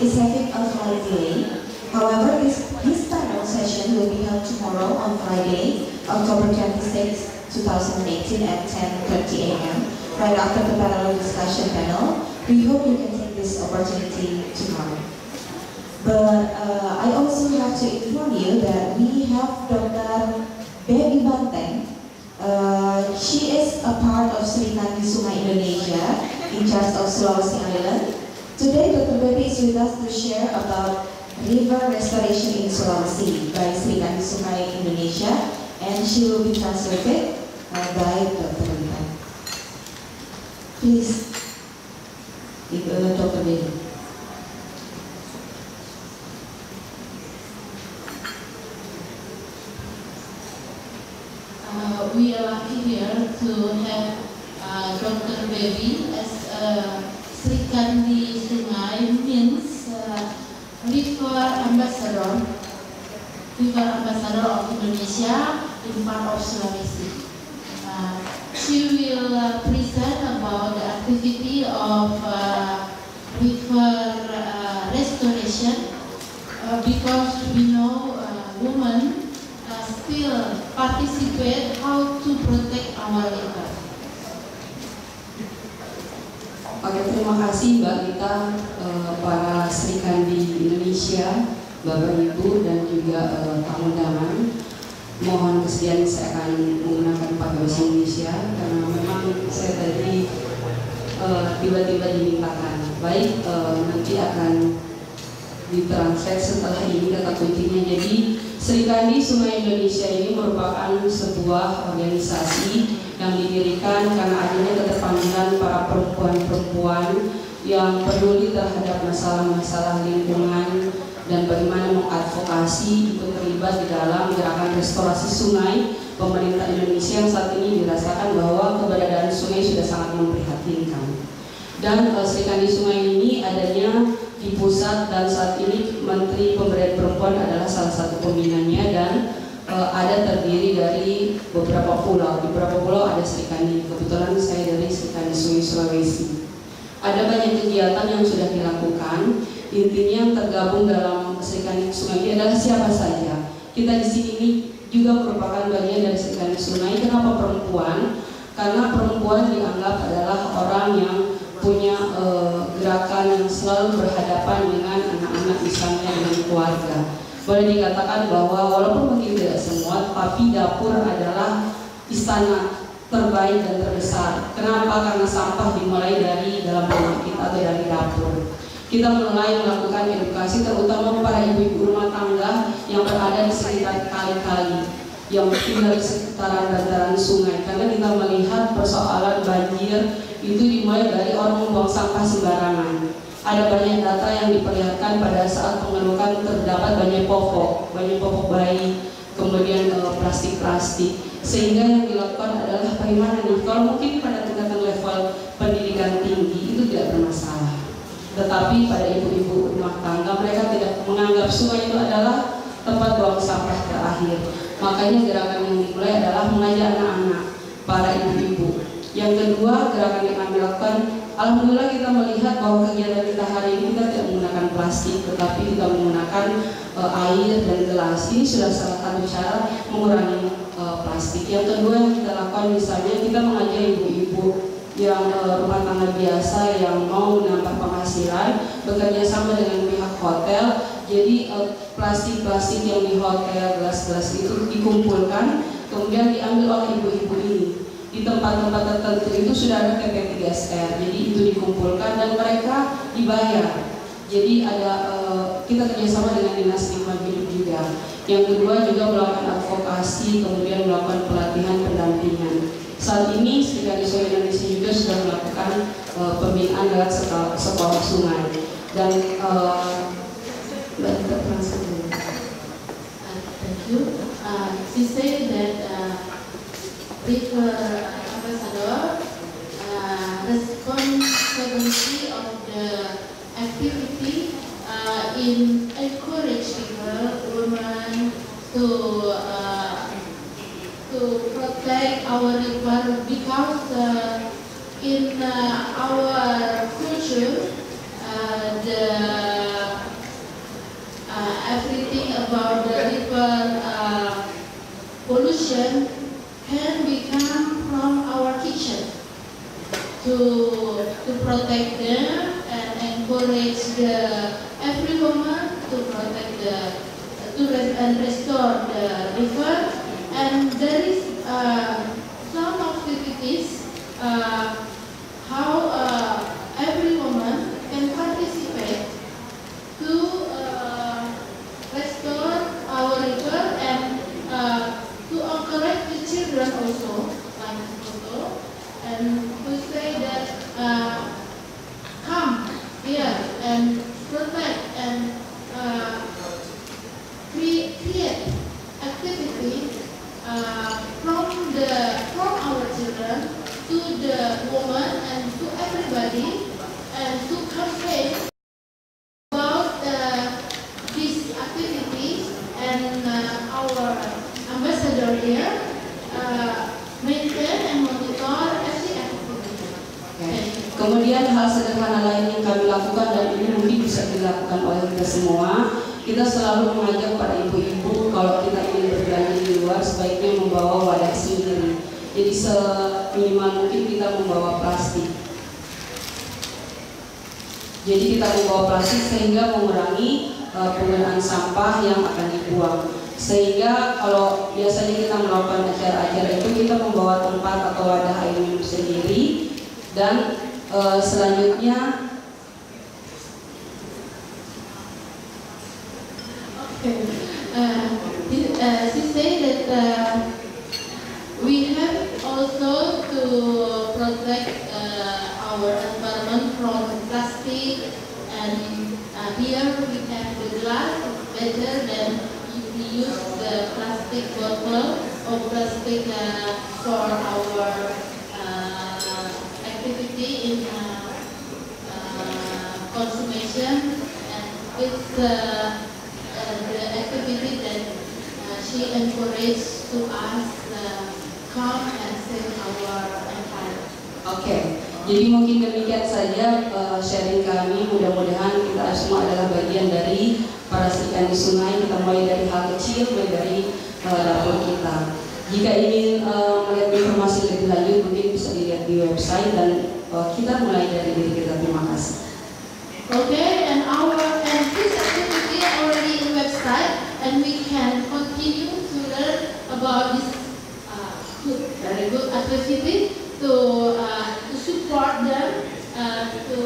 is having a flight delay. However, his panel session will be held tomorrow on Friday, October 26, 2018 at 10:30 a.m. right after the panel discussion panel. We hope you can take this opportunity to come. But I also have to inform you that we have Dr. Baby Banteng. She is a part of Sri Kandi Sungai Indonesia, in charge of Sulawesi Island. Today, Dr. Baby is with us to share about river restoration in Sulawesi by Sri Kandi Sungai Indonesia, and she will be translated by Dr. Baby. Please, Dr. Baby. We are lucky here to have Dr. Baby as Sri Kandi Sungai means river ambassador of Indonesia in part of Sulawesi. She will present about the activity of river restoration because we know women still participate how to protect our river. Oke, terima kasih Mbak Rita, para Sri Kandi Indonesia, Bapak Ibu dan juga tamu undangan. Mohon kesediaan saya akan menggunakan bahasa Indonesia karena memang saya tadi tiba-tiba dimintakan. Baik, nanti akan ditranslate setelah ini kata kuncinya. Jadi Sri Kandi Sungai Indonesia ini merupakan sebuah organisasi yang didirikan karena adanya keterpanggilan para perempuan-perempuan yang peduli terhadap masalah-masalah lingkungan dan bagaimana mengadvokasi untuk terlibat di dalam gerakan restorasi sungai pemerintah Indonesia yang saat ini dirasakan bahwa keberadaan sungai sudah sangat memprihatinkan. Dan Sri Kandi Sungai ini adanya di pusat dan saat ini Menteri Pemberdayaan Perempuan adalah salah satu pembinanya dan ada terdiri dari beberapa pulau. Di beberapa pulau ada Sri Kandi. Kebetulan saya dari Sri Kandi Sungai Sulawesi. Ada banyak kegiatan yang sudah dilakukan. Intinya yang tergabung dalam Sri Kandi Sungai ini adalah siapa saja. Kita di sini juga merupakan bagian dari Sri Kandi Sungai. Kenapa perempuan? Karena perempuan dianggap adalah orang yang punya gerakan yang selalu berhadapan dengan anak-anak misalnya dengan keluarga. Boleh dikatakan bahwa walaupun mungkin tidak semua, tapi dapur adalah istana terbaik dan terbesar. Kenapa? Karena sampah dimulai dari dalam rumah kita atau dari dapur. Kita mulai melakukan edukasi terutama para ibu-ibu rumah tangga yang berada di sekitar kali-kali, yang tinggal di sekitaran bantaran sungai. Karena kita melihat persoalan banjir itu dimulai dari orang membuang sampah sembarangan. Ada banyak data yang diperlihatkan pada saat pengerukan terdapat banyak popok bayi, kemudian plastik-plastik. Sehingga yang dilakukan adalah bagaimana nih, kalau mungkin pada tingkatan level pendidikan tinggi itu tidak bermasalah. Tetapi pada ibu-ibu rumah tangga mereka tidak menganggap sungai itu adalah tempat buang sampah terakhir. Makanya gerakan yang dimulai adalah mengajak anak-anak, para ibu-ibu. Yang kedua, gerakan yang kami lakukan, alhamdulillah kita melihat bahwa kegiatan kita hari ini kita tidak menggunakan plastik, tetapi kita menggunakan air dan gelas. Ini sudah salah satu cara mengurangi plastik. Yang kedua yang kita lakukan misalnya kita mengajak ibu-ibu yang rumah tangga biasa yang mau menambah penghasilan bekerja sama dengan pihak hotel. Jadi plastik-plastik yang di hotel, gelas-gelas itu dikumpulkan, kemudian diambil oleh ibu-ibu ini. Di tempat-tempat tertentu itu sudah ada PP3SR, jadi itu dikumpulkan dan mereka dibayar. Jadi ada kita kerjasama dengan Dinas Lingkungan Hidup juga. Yang kedua juga melakukan advokasi, kemudian melakukan pelatihan pendampingan. Saat ini Mahasiswa Indonesia juga sudah melakukan pembinaan lewat sekolah sungai dan thank you. She said that river ambassador responsibility of the activity in encourage people, women to protect our river because in our culture the everything about the river pollution can become from our kitchen. To protect them and encourage every woman to protect and restore the river. And there is some activities how every woman can participate to restore our river and to encourage the children also, like photo, and to say that come here and protect and create activity from our children to the woman and to everybody, and to campaign about this activity, and our ambassador here maintain and monitor every activity. Kemudian hal sederhana lain yang kami lakukan dan ini mungkin bisa dilakukan oleh kita semua. Kita selalu mengajak para ibu-ibu kalau kita ingin berbelanja di luar sebaiknya membawa wadah sendiri. Jadi seminimal mungkin kita membawa plastik. Jadi kita membawa plastik sehingga mengurangi penggunaan sampah yang akan dibuang. Sehingga kalau biasanya kita melakukan acara-acara itu kita membawa tempat atau wadah air minum sendiri dan selanjutnya she said that we have also to protect our environment from plastic, and here we have the glass better than if we use the plastic bottle or plastic for our activity in consumption, and it's the activity that she encouraged to us come and save our environment. Oke, jadi mungkin demikian saja sharing kami. Mudah-mudahan kita semua adalah bagian dari para ikan di sungai. Kita mulai dari hal kecil, mulai dari dapur kita. Jika ingin melihat informasi lebih lanjut, mungkin bisa dilihat di website dan kita mulai dari diri kita. Terima kasih. Okay, and this activity already in website, and we can continue to learn about this very good activity to support them to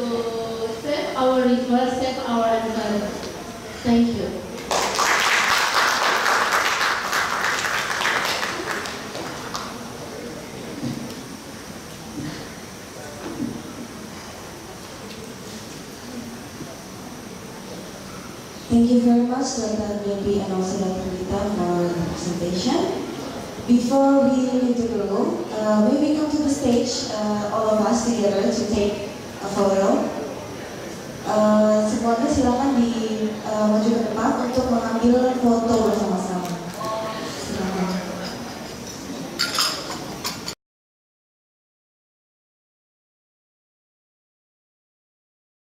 save our river, save our environment. Thank you. Thank you very much, Dr. Debbie and also Dr. Rita for the presentation. Before we leave the room, may we come to the stage, all of us together, to take a photo.